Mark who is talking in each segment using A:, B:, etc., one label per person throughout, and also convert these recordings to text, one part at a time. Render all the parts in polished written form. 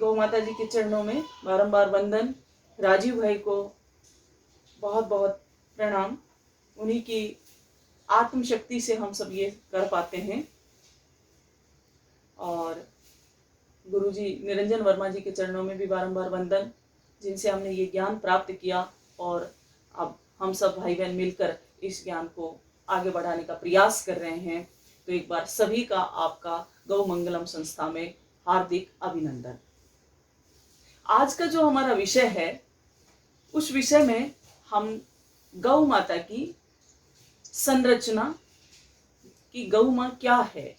A: गौ माता जी के चरणों में बारंबार वंदन। राजीव भाई को बहुत बहुत प्रणाम। उन्हीं की आत्मशक्ति से हम सब ये कर पाते हैं। और गुरुजी निरंजन वर्मा जी के चरणों में भी बारंबार वंदन, जिनसे हमने ये ज्ञान प्राप्त किया और अब हम सब भाई बहन मिलकर इस ज्ञान को आगे बढ़ाने का प्रयास कर रहे हैं। तो एक बार सभी का आपका गौ मंगलम संस्था में हार्दिक अभिनंदन। आज का जो हमारा विषय है, उस विषय में हम गौ माता की संरचना कि गौ माँ क्या है,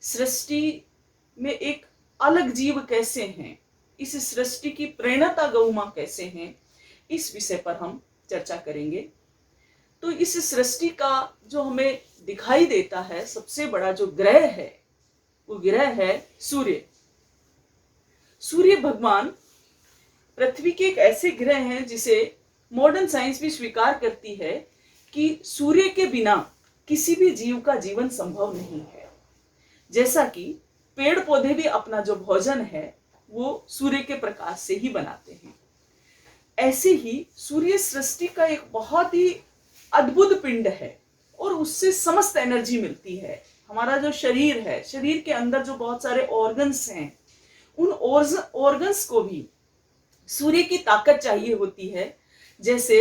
A: सृष्टि में एक अलग जीव कैसे हैं, इस सृष्टि की प्रेरणा गौ माँ कैसे हैं, इस विषय पर हम चर्चा करेंगे। तो इस सृष्टि का जो हमें दिखाई देता है सबसे बड़ा जो ग्रह है, वो ग्रह है सूर्य। सूर्य भगवान पृथ्वी के एक ऐसे ग्रह हैं जिसे मॉडर्न साइंस भी स्वीकार करती है कि सूर्य के बिना किसी भी जीव का जीवन संभव नहीं है। जैसा कि पेड़ पौधे भी अपना जो भोजन है वो सूर्य के प्रकाश से ही बनाते हैं, ऐसे ही सूर्य सृष्टि का एक बहुत ही अद्भुत पिंड है और उससे समस्त एनर्जी मिलती है। हमारा जो शरीर है, शरीर के अंदर जो बहुत सारे ऑर्गन्स हैं, उन ऑर्गन्स को भी सूर्य की ताकत चाहिए होती है। जैसे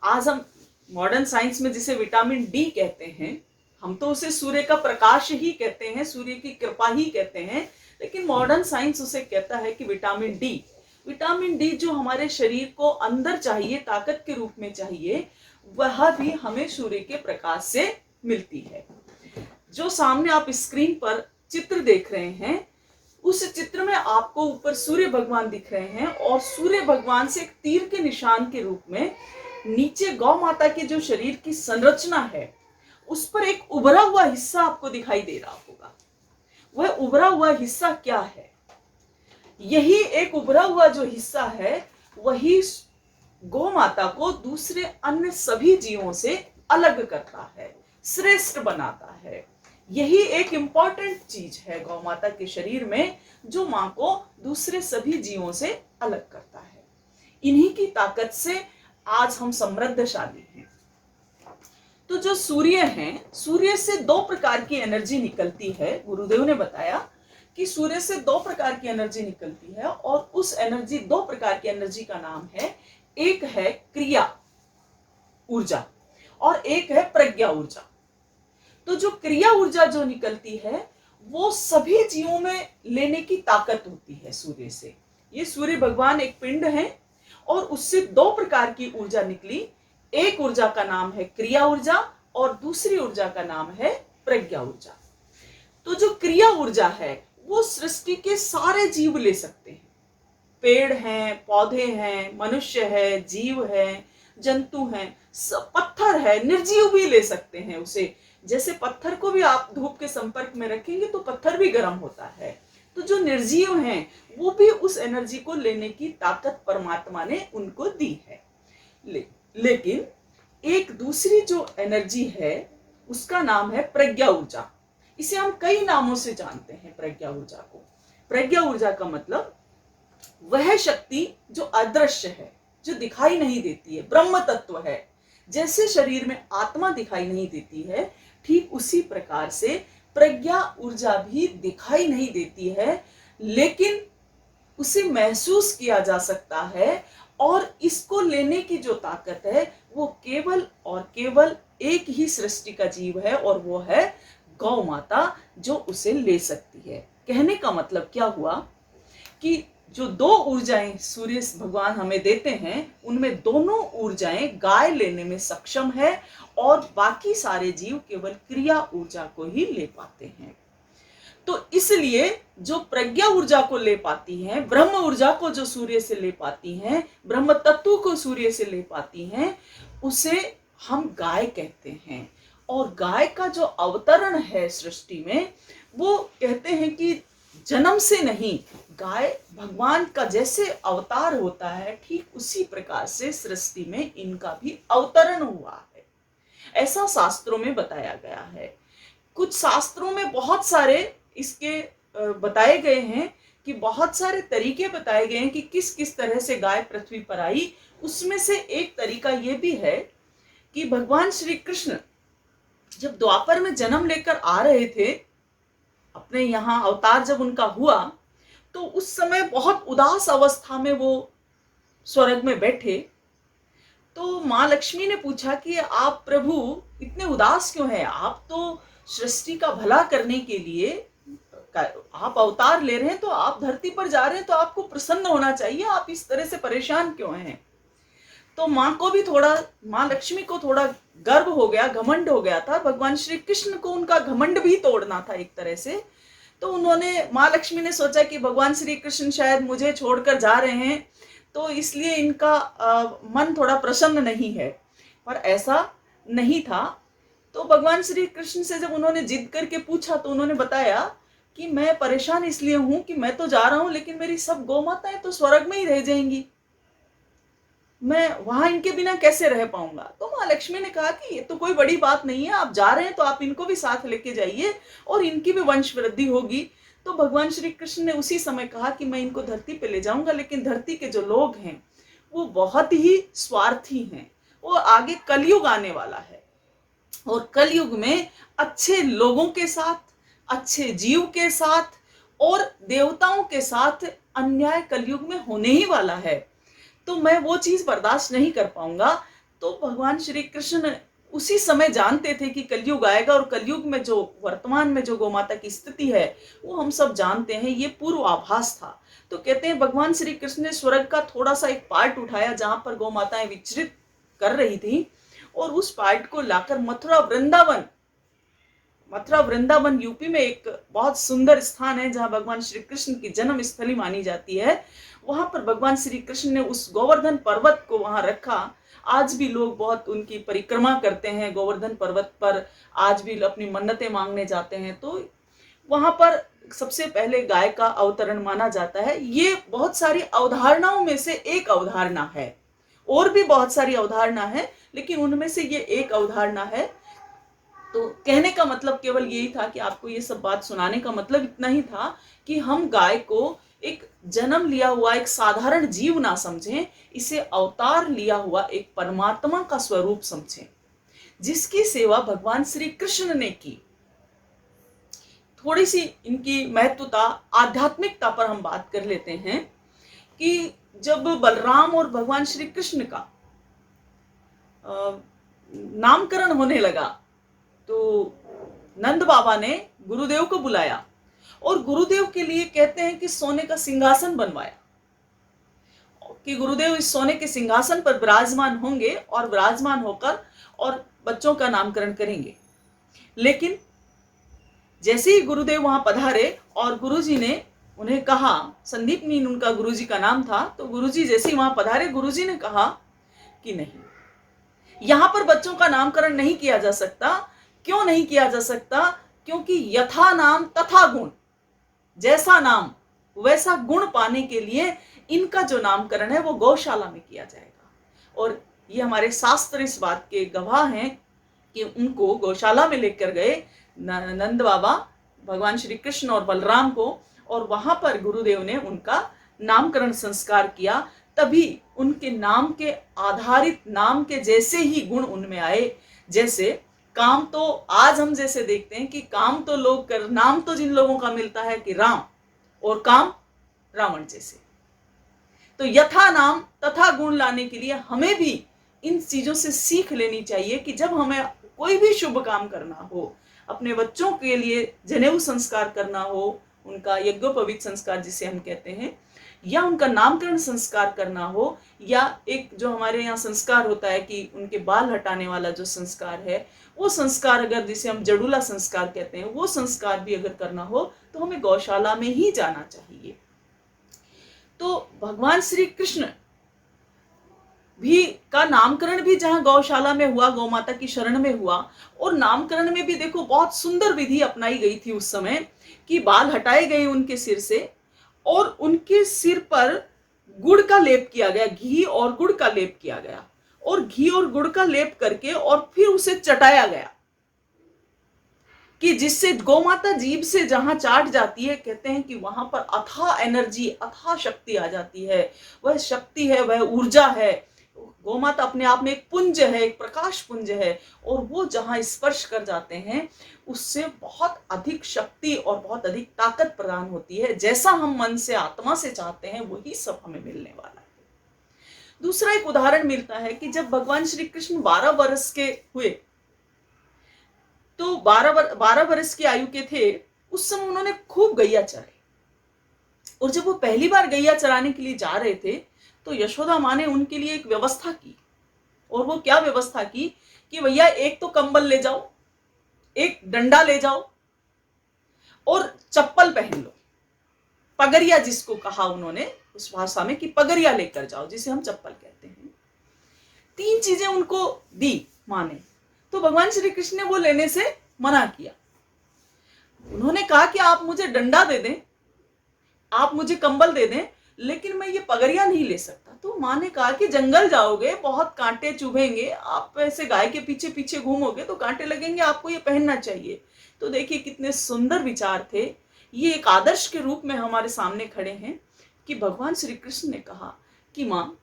A: आज हम मॉडर्न साइंस में जिसे विटामिन डी कहते हैं, हम तो उसे सूर्य का प्रकाश ही कहते हैं, सूर्य की कृपा ही कहते हैं, लेकिन मॉडर्न साइंस उसे कहता है कि विटामिन डी। विटामिन डी जो हमारे शरीर को अंदर चाहिए, ताकत के रूप में चाहिए, वह भी हमें सूर्य के प्रकाश से मिलती है। जो सामने आप स्क्रीन पर चित्र देख रहे हैं, उस चित्र में आपको ऊपर सूर्य भगवान दिख रहे हैं और सूर्य भगवान से एक तीर के निशान के रूप में नीचे गौ माता के जो शरीर की संरचना है, उस पर एक उभरा हुआ हिस्सा आपको दिखाई दे रहा होगा। वह उभरा हुआ हिस्सा क्या है? यही एक उभरा हुआ जो हिस्सा है, वही गौ माता को दूसरे अन्य सभी जीवों से अलग करता है, श्रेष्ठ बनाता है। यही एक इंपॉर्टेंट चीज है गौ माता के शरीर में, जो मां को दूसरे सभी जीवों से अलग करता है। इन्हीं की ताकत से आज हम समृद्धशाली हैं। तो जो सूर्य हैं, सूर्य से दो प्रकार की एनर्जी निकलती है। गुरुदेव ने बताया कि सूर्य से दो प्रकार की एनर्जी निकलती है और उस एनर्जी, दो प्रकार की एनर्जी का नाम है, एक है क्रिया ऊर्जा और एक है प्रज्ञा ऊर्जा। तो जो क्रिया ऊर्जा जो निकलती है, वो सभी जीवों में लेने की ताकत होती है सूर्य से। ये सूर्य भगवान एक पिंड है और उससे दो प्रकार की ऊर्जा निकली। एक ऊर्जा का नाम है क्रिया ऊर्जा और दूसरी ऊर्जा का नाम है प्रज्ञा ऊर्जा। तो जो क्रिया ऊर्जा है वो सृष्टि के सारे जीव ले सकते हैं। पेड़ हैं, पौधे हैं, मनुष्य है, जीव है, जंतु हैं, पत्थर है, निर्जीव भी ले सकते हैं उसे। जैसे पत्थर को भी आप धूप के संपर्क में रखेंगे तो पत्थर भी गर्म होता है। तो जो निर्जीव हैं वो भी उस एनर्जी को लेने की ताकत परमात्मा ने उनको दी है। लेकिन एक दूसरी जो एनर्जी है उसका नाम है प्रज्ञा ऊर्जा। इसे हम कई नामों से जानते हैं प्रज्ञा ऊर्जा को। प्रज्ञा ऊर्जा का मतलब वह शक्ति जो अदृश्य है, जो दिखाई नहीं देती है, ब्रह्म तत्व है। जैसे शरीर में आत्मा दिखाई नहीं देती है, ठीक उसी प्रकार से प्रज्ञा ऊर्जा भी दिखाई नहीं देती है, लेकिन उसे महसूस किया जा सकता है। और इसको लेने की जो ताकत है वो केवल और केवल एक ही सृष्टि का जीव है और वो है गौ माता, जो उसे ले सकती है। कहने का मतलब क्या हुआ कि जो दो ऊर्जाएं सूर्य भगवान हमें देते हैं, उनमें दोनों ऊर्जाएं गाय लेने में सक्षम है और बाकी सारे जीव केवल क्रिया ऊर्जा को ही ले पाते हैं। तो इसलिए जो प्रज्ञा ऊर्जा को ले पाती हैं, ब्रह्म ऊर्जा को जो सूर्य से ले पाती हैं, ब्रह्म तत्व को सूर्य से ले पाती हैं, उसे हम गाय कहते हैं। और गाय का जो अवतरण है सृष्टि में, वो कहते हैं कि जन्म से नहीं, गाय भगवान का जैसे अवतार होता है, ठीक उसी प्रकार से सृष्टि में इनका भी अवतरण हुआ है, ऐसा शास्त्रों में बताया गया है। कुछ शास्त्रों में बहुत सारे इसके बताए गए हैं कि बहुत सारे तरीके बताए गए हैं कि किस किस तरह से गाय पृथ्वी पर आई। उसमें से एक तरीका ये भी है कि भगवान श्री कृष्ण जब द्वापर में जन्म लेकर आ रहे थे, अपने यहाँ अवतार जब उनका हुआ, तो उस समय बहुत उदास अवस्था में वो स्वर्ग में बैठे। तो माँ लक्ष्मी ने पूछा कि आप प्रभु इतने उदास क्यों हैं? आप तो सृष्टि का भला करने के लिए आप अवतार ले रहे हैं, तो आप धरती पर जा रहे हैं, तो आपको प्रसन्न होना चाहिए, आप इस तरह से परेशान क्यों हैं? तो माँ को भी थोड़ा, माँ लक्ष्मी को थोड़ा गर्व हो गया, घमंड हो गया था। भगवान श्री कृष्ण को उनका घमंड भी तोड़ना था एक तरह से। तो उन्होंने, माँ लक्ष्मी ने सोचा कि भगवान श्री कृष्ण शायद मुझे छोड़कर जा रहे हैं, तो इसलिए इनका मन थोड़ा प्रसन्न नहीं है। पर ऐसा नहीं था। तो भगवान श्री कृष्ण से जब उन्होंने जिद करके पूछा, तो उन्होंने बताया कि मैं परेशान इसलिए हूं कि मैं तो जा रहा हूं, लेकिन मेरी सब गौमाताएं तो स्वर्ग में ही रह जाएंगी, मैं वहां इनके बिना कैसे रह पाऊंगा। तो माँ लक्ष्मी ने कहा कि ये तो कोई बड़ी बात नहीं है, आप जा रहे हैं तो आप इनको भी साथ लेके जाइए और इनकी भी वंश वृद्धि होगी। तो भगवान श्री कृष्ण ने उसी समय कहा कि मैं इनको धरती पे ले जाऊंगा, लेकिन धरती के जो लोग हैं वो बहुत ही स्वार्थी हैं। वो आगे कलयुग आने वाला है, और कलयुग में अच्छे लोगों के साथ, अच्छे जीव के साथ और देवताओं के साथ अन्याय कलयुग में होने ही वाला है। तो मैं वो चीज बर्दाश्त नहीं कर पाऊंगा। तो भगवान श्री कृष्ण उसी समय जानते थे कि कलयुग आएगा, और कलयुग में जो वर्तमान में जो गौमाता की स्थिति है वो हम सब जानते हैं, ये पूर्वाभास था। तो कहते हैं भगवान श्री कृष्ण ने स्वर्ग का थोड़ा सा एक पार्ट उठाया जहां पर गौमाताएं विचरित कर रही थी, और उस पार्ट को लाकर मथुरा वृंदावन यूपी में एक बहुत सुंदर स्थान है जहां भगवान श्री कृष्ण की जन्म स्थली मानी जाती है। वहां पर भगवान श्री कृष्ण ने उस गोवर्धन पर्वत को वहां रखा। आज भी लोग बहुत उनकी परिक्रमा करते हैं गोवर्धन पर्वत पर, आज भी अपनी मन्नतें मांगने जाते हैं। तो वहां पर सबसे पहले गाय का अवतरण माना जाता है। ये बहुत सारी अवधारणाओं में से एक अवधारणा है, और भी बहुत सारी अवधारणा है, लेकिन उनमें से ये एक अवधारणा है। तो कहने का मतलब केवल यही था कि आपको ये सब बात सुनाने का मतलब इतना ही था कि हम गाय को एक जन्म लिया हुआ एक साधारण जीव ना समझें, इसे अवतार लिया हुआ एक परमात्मा का स्वरूप समझें, जिसकी सेवा भगवान श्री कृष्ण ने की। थोड़ी सी इनकी महत्वता, आध्यात्मिकता पर हम बात कर लेते हैं कि जब बलराम और भगवान श्री कृष्ण का नामकरण होने लगा, तो नंद बाबा ने गुरुदेव को बुलाया और गुरुदेव के लिए कहते हैं कि सोने का सिंहासन बनवाया, कि गुरुदेव इस सोने के सिंहासन पर विराजमान होंगे और विराजमान होकर और बच्चों का नामकरण करेंगे। लेकिन जैसे ही गुरुदेव वहां पधारे और गुरुजी ने उन्हें कहा, संदीप मीन उनका गुरुजी का नाम था, तो गुरुजी जैसे ही वहां पधारे, गुरुजी ने कहा कि नहीं, यहां पर बच्चों का नामकरण नहीं किया जा सकता। क्यों नहीं किया जा सकता? क्योंकि यथा नाम तथा गुण, जैसा नाम वैसा गुण पाने के लिए इनका जो नामकरण है वो गौशाला में किया जाएगा। और ये हमारे शास्त्र इस बात के गवाह हैं कि उनको गौशाला में लेकर गए नंद बाबा, भगवान श्री कृष्ण और बलराम को, और वहां पर गुरुदेव ने उनका नामकरण संस्कार किया। तभी उनके नाम के आधारित, नाम के जैसे ही गुण उनमें आए। जैसे काम, तो आज हम जैसे देखते हैं कि काम तो लोग कर, नाम तो जिन लोगों का मिलता है कि राम, और काम रावण जैसे। तो यथा नाम तथा गुण लाने के लिए हमें भी इन चीजों से सीख लेनी चाहिए कि जब हमें कोई भी शुभ काम करना हो, अपने बच्चों के लिए जनेऊ संस्कार करना हो, उनका यज्ञोपवीत संस्कार जिसे हम कहते हैं, या उनका नामकरण संस्कार करना हो, या एक जो हमारे यहाँ संस्कार होता है कि उनके बाल हटाने वाला जो संस्कार है, वो संस्कार अगर, जिसे हम जड़ूला संस्कार कहते हैं, वो संस्कार भी अगर करना हो तो हमें गौशाला में ही जाना चाहिए। तो भगवान श्री कृष्ण भी का नामकरण भी जहां गौशाला में हुआ, गौमाता की शरण में हुआ, और नामकरण में भी देखो बहुत सुंदर विधि अपनाई गई थी उस समय कि बाल हटाए गए उनके सिर से, और उनके सिर पर गुड़ का लेप किया गया, घी और गुड़ का लेप किया गया, और घी और गुड़ का लेप करके और फिर उसे चटाया गया। कि जिससे गौमाता जीभ से जहां चाट जाती है, कहते हैं कि वहां पर अथाह एनर्जी, अथाह शक्ति आ जाती है। वह शक्ति है, वह ऊर्जा है। गौमाता अपने आप में एक पुंज है, एक प्रकाश पुंज है, और वो जहां स्पर्श कर जाते हैं उससे बहुत अधिक शक्ति और बहुत अधिक ताकत प्रदान होती है। जैसा हम मन से आत्मा से चाहते हैं वही सब हमें मिलने वाला है। दूसरा एक उदाहरण मिलता है कि जब भगवान श्री कृष्ण 12 वर्ष के हुए, तो 12 वर्ष की आयु के थे, उस समय उन्होंने खूब गैया चराई। और जब वो पहली बार गैया चराने के लिए जा रहे थे तो यशोदा माँ ने उनके लिए एक व्यवस्था की। और वो क्या व्यवस्था की कि भैया एक तो कंबल ले जाओ, एक डंडा ले जाओ और चप्पल पहन लो। पगरिया जिसको कहा उन्होंने उस भाषा में कि पगरिया लेकर जाओ, जिसे हम चप्पल कहते हैं। 3 चीजें उनको दी माँ ने। तो भगवान श्री कृष्ण ने वो लेने से मना किया। उन्होंने कहा कि आप मुझे डंडा दे दें, आप मुझे कंबल दे दें, लेकिन मैं ये पगड़िया नहीं ले सकता। तो माँ ने कहा कि जंगल जाओगे, बहुत कांटे चुभेंगे, आप ऐसे गाय के पीछे पीछे घूमोगे तो कांटे लगेंगे, आपको ये पहनना चाहिए। तो देखिए कितने सुंदर विचार थे। ये एक आदर्श के रूप में हमारे सामने खड़े हैं कि भगवान श्री कृष्ण ने कहा कि माँ,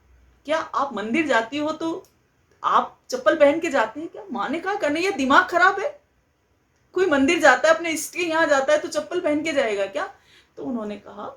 A: क्या आप मंदिर जाती हो तो आप चप्पल पहन के जाते हैं क्या? माँ ने कहा कन्हैया दिमाग खराब है, कोई मंदिर जाता है, अपने इष्ट के यहाँ जाता है तो चप्पल पहन के जाएगा क्या? तो उन्होंने कहा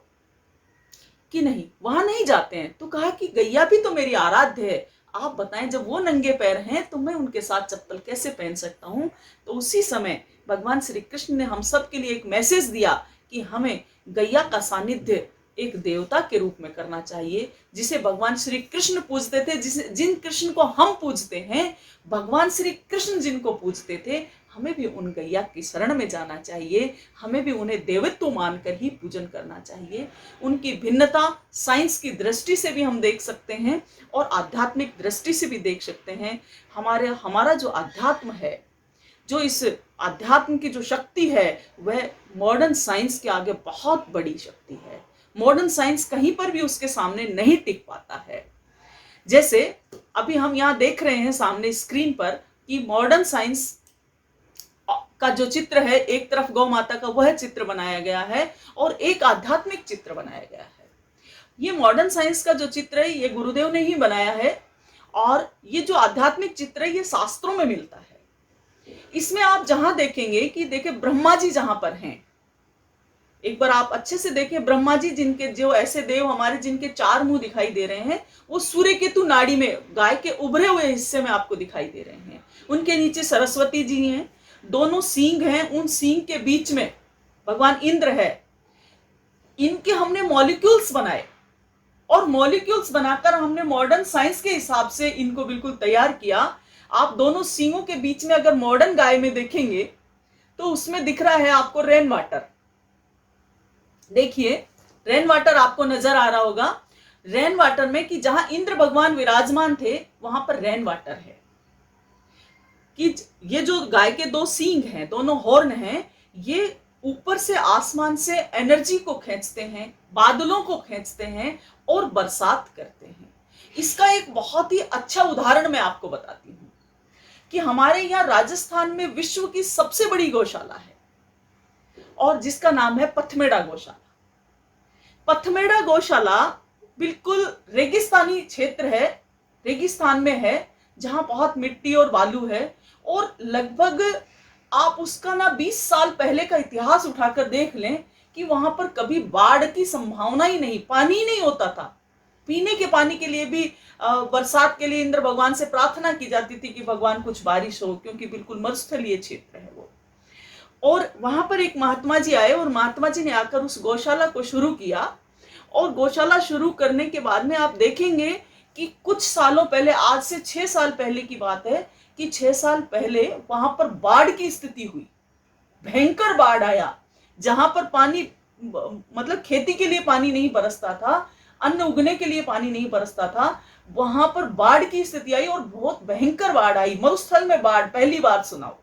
A: कि नहीं, वहां नहीं जाते हैं। तो कहा कि गैया भी तो मेरी आराध्य है, आप बताएं जब वो नंगे पैर हैं तो मैं उनके साथ चप्पल कैसे पहन सकता हूं? तो उसी समय भगवान श्री कृष्ण ने हम सब के लिए एक मैसेज दिया कि हमें गैया का सानिध्य एक देवता के रूप में करना चाहिए, जिसे भगवान श्री कृष्ण पूजते थे, जिन कृष्ण को हम पूजते हैं, भगवान श्री कृष्ण जिनको पूजते थे, हमें भी उन गैया की शरण में जाना चाहिए। हमें भी उन्हें देवत्व मानकर ही पूजन करना चाहिए। उनकी भिन्नता साइंस की दृष्टि से भी हम देख सकते हैं और आध्यात्मिक दृष्टि से भी देख सकते हैं। हमारा जो अध्यात्म है, जो इस अध्यात्म की जो शक्ति है, वह मॉडर्न साइंस के आगे बहुत बड़ी शक्ति है। मॉडर्न साइंस कहीं पर भी उसके सामने नहीं टिक पाता है। जैसे अभी हम यहाँ देख रहे हैं सामने स्क्रीन पर कि मॉडर्न साइंस का जो चित्र है, एक तरफ गौ माता का वह चित्र बनाया गया है और एक आध्यात्मिक चित्र बनाया गया है। ये मॉडर्न साइंस का जो चित्र है ये गुरुदेव ने ही बनाया है, और ये जो आध्यात्मिक चित्र है ये शास्त्रों में मिलता है। इसमें आप जहां देखेंगे कि देखिए ब्रह्मा जी जहां पर हैं, एक बार आप अच्छे से देखें, ब्रह्मा जी जिनके जो ऐसे देव हमारे जिनके 4 मुंह दिखाई दे रहे हैं, वो सूर्य केतु नाड़ी में गाय के उभरे हुए हिस्से में आपको दिखाई दे रहे हैं। उनके नीचे सरस्वती जी हैं, दोनों सींग हैं, उन सींग के बीच में भगवान इंद्र है। इनके हमने मॉलिक्यूल्स बनाए और मॉलिक्यूल्स बनाकर हमने मॉडर्न साइंस के हिसाब से इनको बिल्कुल तैयार किया। आप दोनों सींगों के बीच में अगर मॉडर्न गाय में देखेंगे तो उसमें दिख रहा है आपको रेन वाटर। देखिए रेन वाटर आपको नजर आ रहा होगा। रेन वाटर में कि जहां इंद्र भगवान विराजमान थे वहां पर रेन वाटर है। कि ये जो गाय के 2 सींग हैं, दोनों हॉर्न हैं, ये ऊपर से आसमान से एनर्जी को खींचते हैं, बादलों को खींचते हैं और बरसात करते हैं। इसका एक बहुत ही अच्छा उदाहरण मैं आपको बताती हूँ कि हमारे यहाँ राजस्थान में विश्व की सबसे बड़ी गौशाला है और जिसका नाम है पथमेड़ा गौशाला। पथमेड़ा गौशाला बिल्कुल रेगिस्तानी क्षेत्र है, रेगिस्तान में है, जहां बहुत मिट्टी और बालू है। और लगभग आप उसका ना 20 साल पहले का इतिहास उठाकर देख लें कि वहां पर कभी बाढ़ की संभावना ही नहीं, पानी ही नहीं होता था। पीने के पानी के लिए भी बरसात के लिए इंद्र भगवान से प्रार्थना की जाती थी कि भगवान कुछ बारिश हो, क्योंकि बिल्कुल मरुस्थलीय क्षेत्र है वो। और वहां पर एक महात्मा जी आए और महात्मा जी ने आकर उस गौशाला को शुरू किया। और गौशाला शुरू करने के बाद में आप देखेंगे कि कुछ सालों पहले, आज से 6 साल पहले की बात है कि 6 साल पहले वहां पर बाढ़ की स्थिति हुई, भयंकर बाढ़ आया, जहां पर पानी मतलब खेती के लिए पानी नहीं बरसता था, अन्न उगने के लिए पानी नहीं बरसता था, वहां पर बाढ़ की स्थिति आई और बहुत भयंकर बाढ़ आई। मरुस्थल में बाढ़ पहली बार सुनाओ।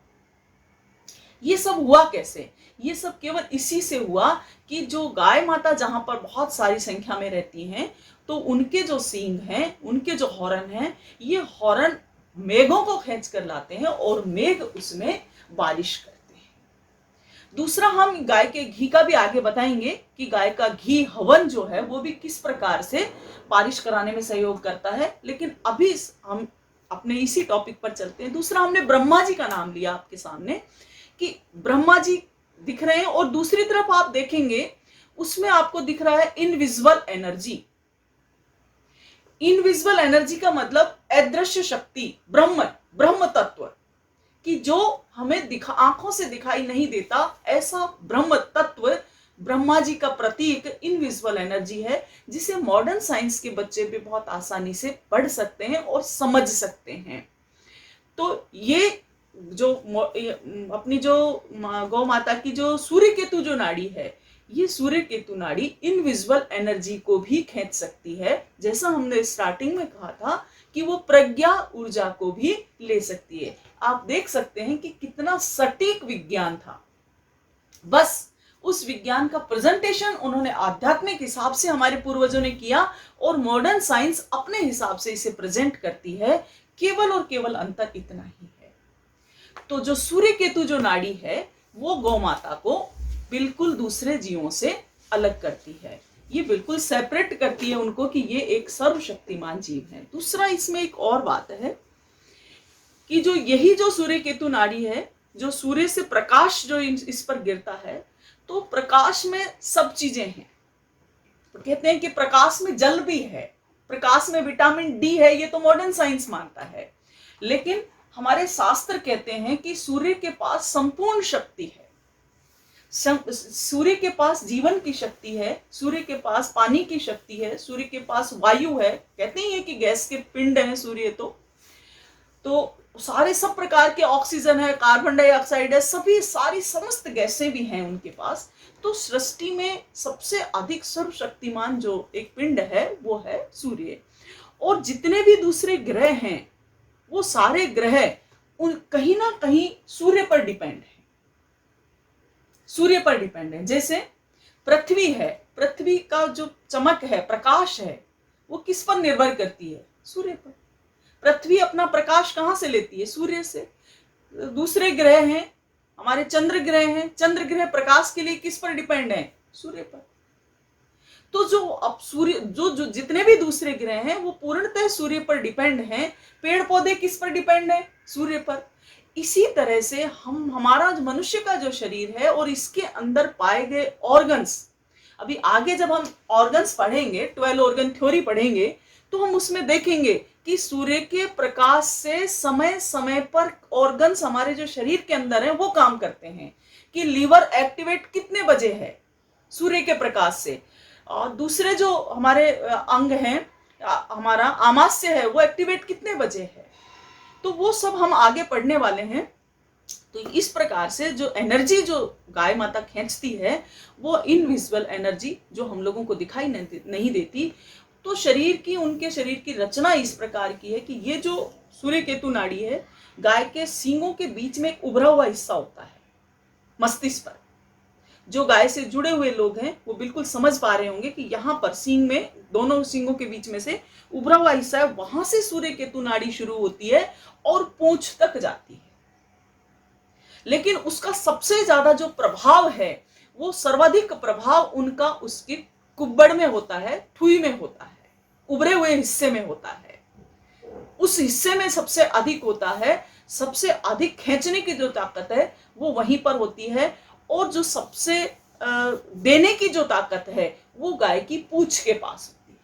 A: ये सब हुआ कैसे? ये सब केवल इसी से हुआ कि जो गाय माता जहां पर बहुत सारी संख्या में रहती हैं, तो उनके जो सींग हैं, उनके जो हॉर्न हैं, ये हॉर्न मेघों को खींच कर लाते हैं और मेघ उसमें बारिश करते हैं। दूसरा, हम गाय के घी का भी आगे बताएंगे कि गाय का घी हवन जो है वो भी किस प्रकार से बारिश कराने में सहयोग करता है। लेकिन अभी हम अपने इसी टॉपिक पर चलते हैं। दूसरा, हमने ब्रह्मा जी का नाम लिया आपके सामने कि ब्रह्मा जी दिख रहे हैं, और दूसरी तरफ आप देखेंगे उसमें आपको दिख रहा है इनविजिबल एनर्जी। इनविजिबल एनर्जी का मतलब अदृश्य शक्ति, ब्रह्म तत्व, कि जो हमें आंखों से दिखाई नहीं देता, ऐसा ब्रह्म तत्व ब्रह्मा जी का प्रतीक इनविजिबल एनर्जी है, जिसे मॉडर्न साइंस के बच्चे भी बहुत आसानी से पढ़ सकते हैं और समझ सकते हैं। तो ये जो अपनी जो गौ माता की जो सूर्य केतु जो नाड़ी है, ये सूर्य केतु नाड़ी इनविजिबल एनर्जी को भी खींच सकती है। जैसा हमने स्टार्टिंग में कहा था कि वो प्रज्ञा ऊर्जा को भी ले सकती है। आप देख सकते हैं कि कितना सटीक विज्ञान था। बस उस विज्ञान का प्रेजेंटेशन उन्होंने आध्यात्मिक हिसाब से हमारे पूर्वजों ने किया, और मॉडर्न साइंस अपने हिसाब से इसे प्रेजेंट करती है। केवल और केवल अंतर इतना ही है। तो जो सूर्य केतु जो नाड़ी है वो गौ माता को बिल्कुल दूसरे जीवों से अलग करती है, ये बिल्कुल सेपरेट करती है उनको कि ये एक सर्वशक्तिमान जीव है। दूसरा, इसमें एक और बात है कि जो यही जो सूर्य केतु नाड़ी है, जो सूर्य से प्रकाश जो इस पर गिरता है, तो प्रकाश में सब चीजें हैं। तो कहते हैं कि प्रकाश में जल भी है, प्रकाश में विटामिन डी है, ये तो मॉडर्न साइंस मानता है। लेकिन हमारे शास्त्र कहते हैं कि सूर्य के पास संपूर्ण शक्ति है, सूर्य के पास जीवन की शक्ति है, सूर्य के पास पानी की शक्ति है, सूर्य के पास वायु है। कहते ही है कि गैस के पिंड है सूर्य। तो सारे सब प्रकार के ऑक्सीजन है, कार्बन डाइऑक्साइड है, सभी सारी समस्त गैसें भी हैं उनके पास। तो सृष्टि में सबसे अधिक सर्वशक्तिमान जो एक पिंड है वो है सूर्य। और जितने भी दूसरे ग्रह हैं वो सारे ग्रह कहीं ना कहीं सूर्य पर डिपेंड है, सूर्य पर डिपेंड है। जैसे पृथ्वी है, पृथ्वी का जो चमक है, प्रकाश है, वो किस पर निर्भर करती है? सूर्य पर। पृथ्वी अपना प्रकाश कहां से लेती है? सूर्य से। दूसरे ग्रह हैं, हमारे चंद्र ग्रह हैं, चंद्र ग्रह प्रकाश के लिए किस पर डिपेंड है? सूर्य पर। तो जो अब सूर्य जो जितने भी दूसरे ग्रह हैं वो पूर्णतः सूर्य पर डिपेंड हैं। पेड़ पौधे किस पर डिपेंड है? सूर्य पर। इसी तरह से हमारा मनुष्य का जो शरीर है और इसके अंदर पाए गए ऑर्गन्स, अभी आगे जब हम ऑर्गन्स पढ़ेंगे, 12 ऑर्गन थ्योरी पढ़ेंगे, तो हम उसमें देखेंगे कि सूर्य के प्रकाश से समय समय पर ऑर्गन्स हमारे जो शरीर के अंदर हैं वो काम करते हैं। कि लीवर एक्टिवेट कितने बजे है? सूर्य के प्रकाश से। और दूसरे जो हमारे अंग हैं, हमारा आमाशय है, वो एक्टिवेट कितने बजे है? तो वो सब हम आगे पढ़ने वाले हैं। तो इस प्रकार से जो एनर्जी जो गाय माता खींचती है वो इनविजिबल एनर्जी जो हम लोगों को दिखाई नहीं देती। तो उनके शरीर की रचना इस प्रकार की है कि ये जो सूर्य केतु नाड़ी है, गाय के सींगों के बीच में एक उभरा हुआ हिस्सा होता है मस्तिष्क पर। जो गाय से जुड़े हुए लोग हैं वो बिल्कुल समझ पा रहे होंगे कि यहाँ पर सींग में, दोनों सींगों के बीच में से उभरा हुआ हिस्सा है, वहां से सूर्य केतु नाड़ी शुरू होती है और पूंछ तक जाती है। लेकिन उसका सबसे ज्यादा जो प्रभाव है वो सर्वाधिक प्रभाव उनका उसके कुब्बड़ में होता है, ठुई में होता है, उभरे हुए हिस्से में होता है। उस हिस्से में सबसे अधिक होता है। सबसे अधिक खींचने की जो ताकत है वो वहीं पर होती है। और जो सबसे देने की जो ताकत है वो गाय की पूंछ के पास होती है।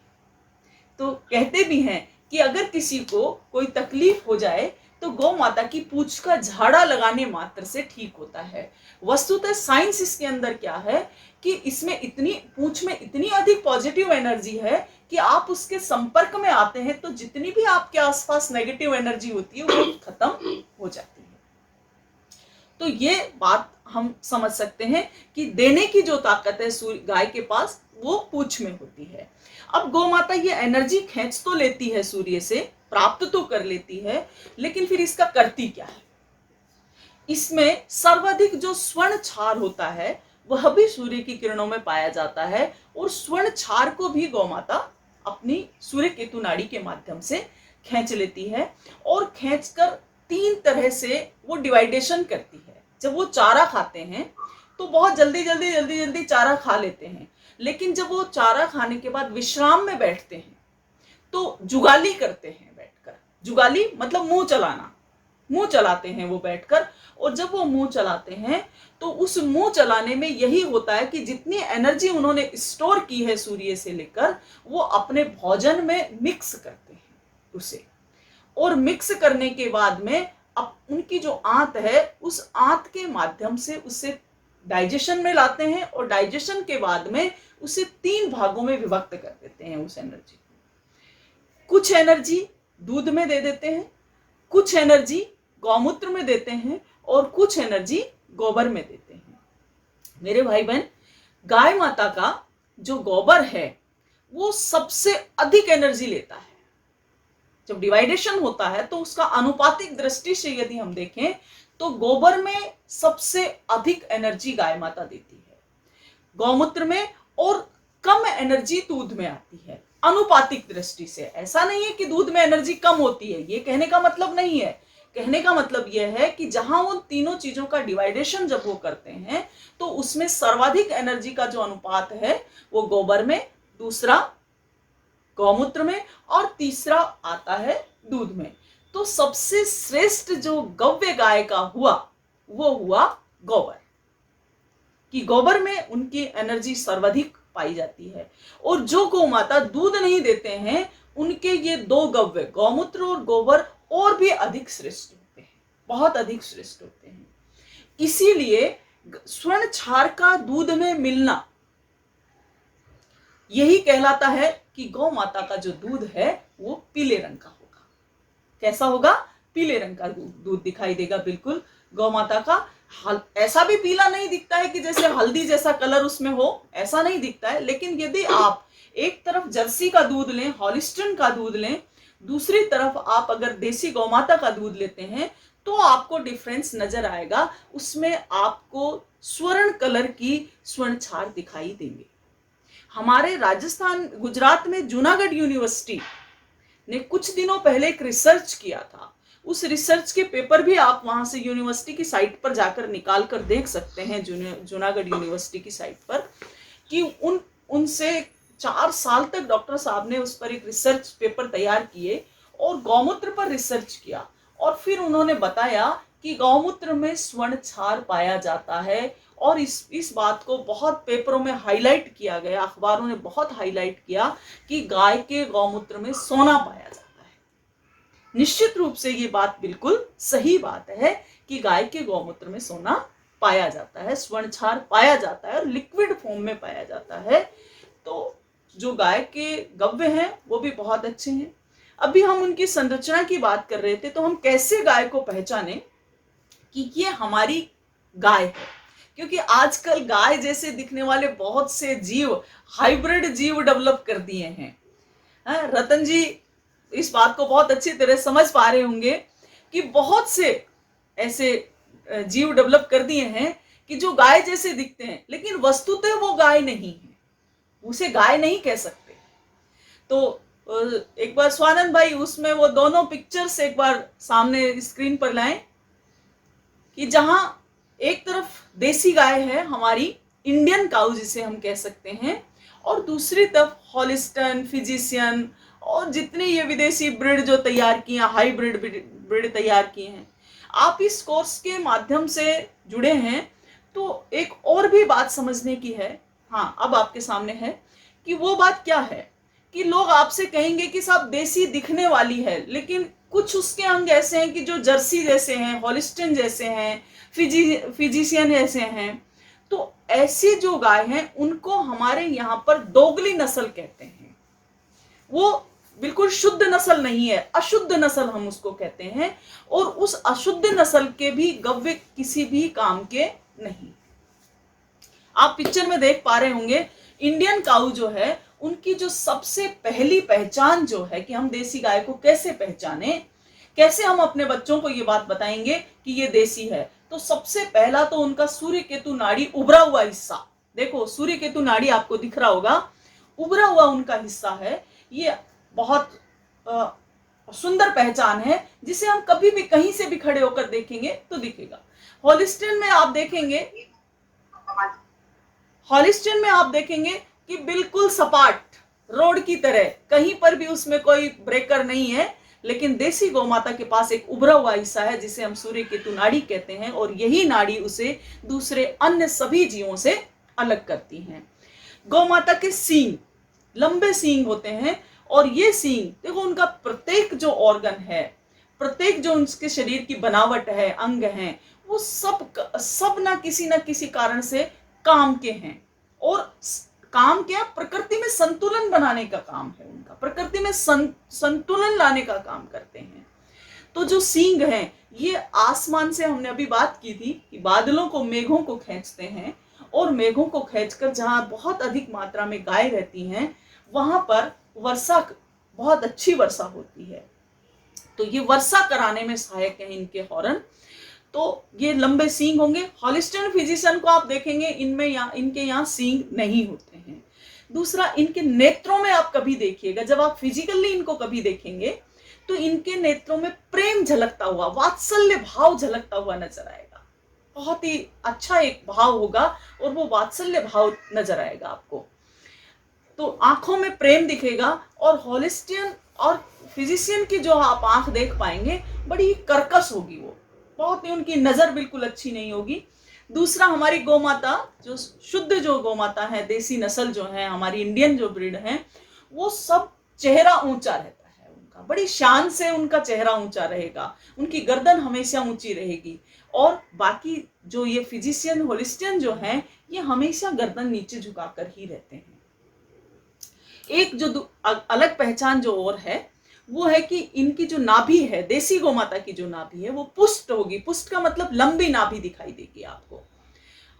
A: तो कहते भी हैं कि अगर किसी को कोई तकलीफ हो जाए तो गौ माता की पूंछ का झाड़ा लगाने मात्र से ठीक होता है। वस्तुतः साइंस इसके अंदर क्या है कि इसमें इतनी पूंछ में इतनी अधिक पॉजिटिव एनर्जी है कि आप उसके संपर्क में आते हैं तो जितनी भी आपके आसपास नेगेटिव एनर्जी होती है वो खत्म हो जाती है। तो ये बात हम समझ सकते हैं कि देने की जो ताकत है गाय के पास वो पूंछ में होती है। अब गौ माता ये एनर्जी खींच तो लेती है सूर्य से, प्राप्त तो कर लेती है, लेकिन फिर इसका करती क्या है? इसमें सर्वाधिक जो स्वर्ण क्षार होता है वह भी सूर्य की किरणों में पाया जाता है। और स्वर्ण क्षार को भी गौ माता अपनी सूर्य केतु नाड़ी के माध्यम से खींच लेती है। और खींचकर 3 तरह से वो डिवाइडेशन करती है। जब वो चारा खाते हैं तो बहुत जल्दी जल्दी जल्दी जल्दी चारा खा लेते हैं, लेकिन जब वो चारा खाने के बाद विश्राम में बैठते हैं तो जुगाली करते हैं बैठकर। जुगाली मतलब मुंह चलाना, मुंह चलाते हैं वो बैठकर। और जब वो मुंह चलाते हैं तो उस मुंह चलाने में यही होता है कि जितनी एनर्जी उन्होंने स्टोर की है सूर्य से लेकर, वो अपने भोजन में मिक्स करते हैं उसे। और मिक्स करने के बाद में अब उनकी जो आंत है, उस आंत के माध्यम से उसे डाइजेशन में लाते हैं, और डाइजेशन के बाद में उसे 3 भागों में विभक्त कर देते हैं उस एनर्जी को। कुछ एनर्जी दूध में दे देते हैं, कुछ एनर्जी गौमूत्र में देते हैं, और कुछ एनर्जी गोबर में देते हैं। मेरे भाई बहन, गाय माता का जो गोबर है वो सबसे अधिक एनर्जी लेता है। जब डिवाइडेशन होता है तो उसका अनुपातिक दृष्टि से यदि हम देखें तो गोबर में सबसे अधिक एनर्जी गाय माता देती है, गौमूत्र में, और कम एनर्जी दूध में आती है अनुपातिक दृष्टि से। ऐसा नहीं है कि दूध में एनर्जी कम होती है, ये कहने का मतलब नहीं है। कहने का मतलब यह है कि जहां उन तीनों चीजों का डिवाइडेशन जब वो करते हैं तो उसमें सर्वाधिक एनर्जी का जो अनुपात है वो गोबर में, दूसरा गौमूत्र में, और तीसरा आता है दूध में। तो सबसे श्रेष्ठ जो गव्य गाय का हुआ वो हुआ गोबर, कि गोबर में उनकी एनर्जी सर्वाधिक पाई जाती है। और जो गौ माता दूध नहीं देते हैं उनके ये 2 गव्य, गौमूत्र और गोबर, और भी अधिक श्रेष्ठ होते हैं, बहुत अधिक श्रेष्ठ होते हैं। इसीलिए स्वर्ण क्षार का दूध में मिलना यही कहलाता है कि गौ माता का जो दूध है वो पीले रंग का होगा। कैसा होगा? पीले रंग का दूध दिखाई देगा। बिल्कुल गौ माता का ऐसा भी पीला नहीं दिखता है कि जैसे हल्दी जैसा कलर उसमें हो, ऐसा नहीं दिखता है। लेकिन यदि आप एक तरफ जर्सी का दूध लें, हॉलिस्टन का दूध लें, दूसरी तरफ आप अगर देसी गौ माता का दूध लेते हैं तो आपको डिफरेंस नजर आएगा। उसमें आपको स्वर्ण कलर की स्वर्ण क्षार दिखाई देंगे। हमारे राजस्थान, गुजरात में जूनागढ़ यूनिवर्सिटी ने कुछ दिनों पहले एक रिसर्च किया था। उस रिसर्च के पेपर भी आप वहां से यूनिवर्सिटी की साइट पर जाकर निकाल कर देख सकते हैं, जूनागढ़ यूनिवर्सिटी की साइट पर, कि उनसे 4 साल तक डॉक्टर साहब ने उस पर एक रिसर्च पेपर तैयार किए और गौमूत्र पर रिसर्च किया। और फिर उन्होंने बताया कि गौमूत्र में स्वर्ण क्षार पाया जाता है। और इस बात को बहुत पेपरों में हाईलाइट किया गया, अखबारों ने बहुत हाईलाइट किया कि गाय के गौमूत्र में सोना पाया जाता है। निश्चित रूप से ये बात बिल्कुल सही बात है कि गाय के गौमूत्र में सोना पाया जाता है, स्वर्ण क्षार पाया जाता है, और लिक्विड फॉर्म में पाया जाता है। तो जो गाय के गव्य हैं वो भी बहुत अच्छे हैं। अभी हम उनकी संरचना की बात कर रहे थे, तो हम कैसे गाय को पहचाने कि ये हमारी गाय है। क्योंकि आजकल गाय जैसे दिखने वाले बहुत से जीव, हाइब्रिड जीव डेवलप कर दिए हैं। रतन जी इस बात को बहुत अच्छी तरह समझ पा रहे होंगे कि बहुत से ऐसे जीव डेवलप कर दिए हैं कि जो गाय जैसे दिखते हैं, लेकिन वस्तुतः वो गाय नहीं है, उसे गाय नहीं कह सकते। तो एक बार स्वानंद भाई उसमें वो दोनों पिक्चर्स एक बार सामने स्क्रीन पर लाएं, कि जहां एक तरफ देसी गाय है हमारी, इंडियन काउ जिसे हम कह सकते हैं, और दूसरी तरफ हॉलिस्टन, फिजिशियन और जितने ये विदेशी ब्रीड जो तैयार किए हैं, हाइब्रिड ब्रीड तैयार किए हैं। आप इस कोर्स के माध्यम से जुड़े हैं तो एक और भी बात समझने की है। हाँ, अब आपके सामने है कि वो बात क्या है कि लोग आपसे कहेंगे कि साहब देसी दिखने वाली है, लेकिन कुछ उसके अंग ऐसे हैं कि जो जर्सी जैसे हैं, हॉलिस्टन जैसे हैं, फिजिशियन जैसे हैं। तो ऐसी जो गाय हैं उनको हमारे यहाँ पर दोगली नस्ल कहते हैं। वो बिल्कुल शुद्ध नस्ल नहीं है, अशुद्ध नस्ल हम उसको कहते हैं। और उस अशुद्ध नस्ल के भी गव्य किसी भी काम के नहीं। आप पिक्चर में देख पा रहे होंगे, इंडियन काऊ जो है उनकी जो सबसे पहली पहचान जो है कि हम देसी गाय को कैसे पहचाने, कैसे हम अपने बच्चों को ये बात बताएंगे कि ये देसी है। तो सबसे पहला तो उनका सूर्य केतु नाड़ी उभरा हुआ हिस्सा, देखो सूर्य केतु नाड़ी आपको दिख रहा होगा, उभरा हुआ उनका हिस्सा है। ये बहुत सुंदर पहचान है जिसे हम कभी भी कहीं से भी खड़े होकर देखेंगे तो दिखेगा। हॉलिस्टन में आप देखेंगे, हॉलिस्टियन में आप देखेंगे कि बिल्कुल सपाट रोड की तरह, कहीं पर भी उसमें कोई ब्रेकर नहीं है। लेकिन देसी गौमाता के पास एक उभरा हुआ हिस्सा है जिसे हम सूर्य केतु नाड़ी कहते हैं, और यही नाड़ी उसे दूसरे अन्य सभी जीवों से अलग करती हैं। गौमाता के सींग, लंबे सींग होते हैं, और ये सींग देखो, उनका प्रत्येक जो ऑर्गन है, प्रत्येक जो उनके शरीर की बनावट है, अंग हैं, वो सब ना किसी कारण से काम के हैं। और काम क्या, प्रकृति में संतुलन बनाने का काम है उनका, प्रकृति में संतुलन लाने का काम करते हैं। तो जो सींग हैं, ये आसमान से, हमने अभी बात की थी कि बादलों को, मेघों को खींचते हैं, और मेघों को खींचकर जहां बहुत अधिक मात्रा में गाय रहती हैं, वहां पर वर्षा, बहुत अच्छी वर्षा होती है। तो ये वर्षा कराने में सहायक है इनके हॉर्न। तो ये लंबे सींग होंगे। हॉलिस्टियन फिजिशियन को आप देखेंगे, इनके यहाँ सींग नहीं होते हैं। दूसरा, इनके नेत्रों में आप कभी देखिएगा, जब आप फिजिकली इनको कभी देखेंगे तो इनके नेत्रों में प्रेम झलकता हुआ, वात्सल्य भाव झलकता हुआ नजर आएगा। बहुत ही अच्छा एक भाव होगा, और वो वात्सल्य भाव नजर आएगा आपको। तो आंखों में प्रेम दिखेगा। और हॉलिस्टियन और फिजिशियन की जो आप आंख देख पाएंगे, बड़ी कर्कश होगी, वो बहुत ही, उनकी नजर बिल्कुल अच्छी नहीं होगी। दूसरा, हमारी गौमाता, जो शुद्ध जो गौमाता है, देसी नस्ल जो है, हमारी इंडियन जो ब्रीड है, वो सब चेहरा ऊंचा रहता है उनका, बड़ी शान से उनका चेहरा ऊंचा रहेगा, उनकी गर्दन हमेशा ऊंची रहेगी। और बाकी जो ये फिजिशियन, होलिस्टियन जो हैं, ये हमेशा गर्दन नीचे झुकाकर ही रहते हैं। एक जो अलग पहचान जो और है, वो है कि इनकी जो नाभि है, देसी गौमाता की जो नाभि है, वो पुष्ट होगी। पुष्ट का मतलब लंबी नाभि दिखाई देगी आपको।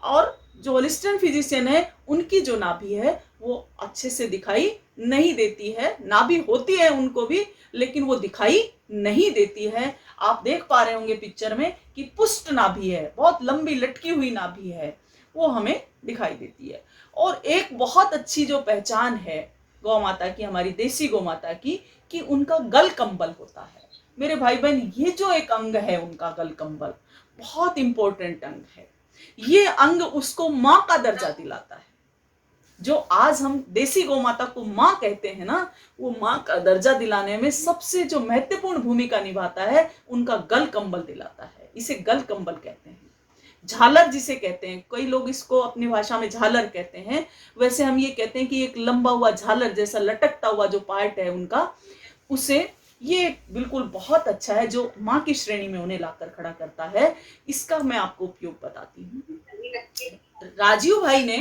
A: और जो होलिस्टियन फिजिशियन है, उनकी जो नाभि है वो अच्छे से दिखाई नहीं देती है। नाभि होती है उनको भी, लेकिन वो दिखाई नहीं देती है। आप देख पा रहे होंगे पिक्चर में कि पुष्ट नाभि है, बहुत लंबी लटकी हुई नाभि है, वो हमें दिखाई देती है। और एक बहुत अच्छी जो पहचान है गौमाता की, हमारी देसी गौमाता की, कि उनका गल कंबल होता है। मेरे भाई बहन, ये जो एक अंग है उनका गल कंबल, बहुत इंपॉर्टेंट अंग है। ये अंग उसको मां का दर्जा दिलाता है। जो आज हम देसी गौमाता को मां कहते हैं ना, वो मां का दर्जा दिलाने में सबसे जो महत्वपूर्ण भूमिका निभाता है, उनका गल कंबल दिलाता है। इसे गल कंबल कहते हैं। झालर जिसे कहते हैं, कई लोग इसको अपनी भाषा में झालर कहते हैं, वैसे हम ये कहते हैं कि एक लंबा हुआ झालर जैसा लटकता हुआ जो पार्ट है उनका, उसे, ये बिल्कुल बहुत अच्छा है, जो माँ की श्रेणी में उन्हें लाकर खड़ा करता है। इसका मैं आपको उपयोग बताती हूँ। राजीव भाई ने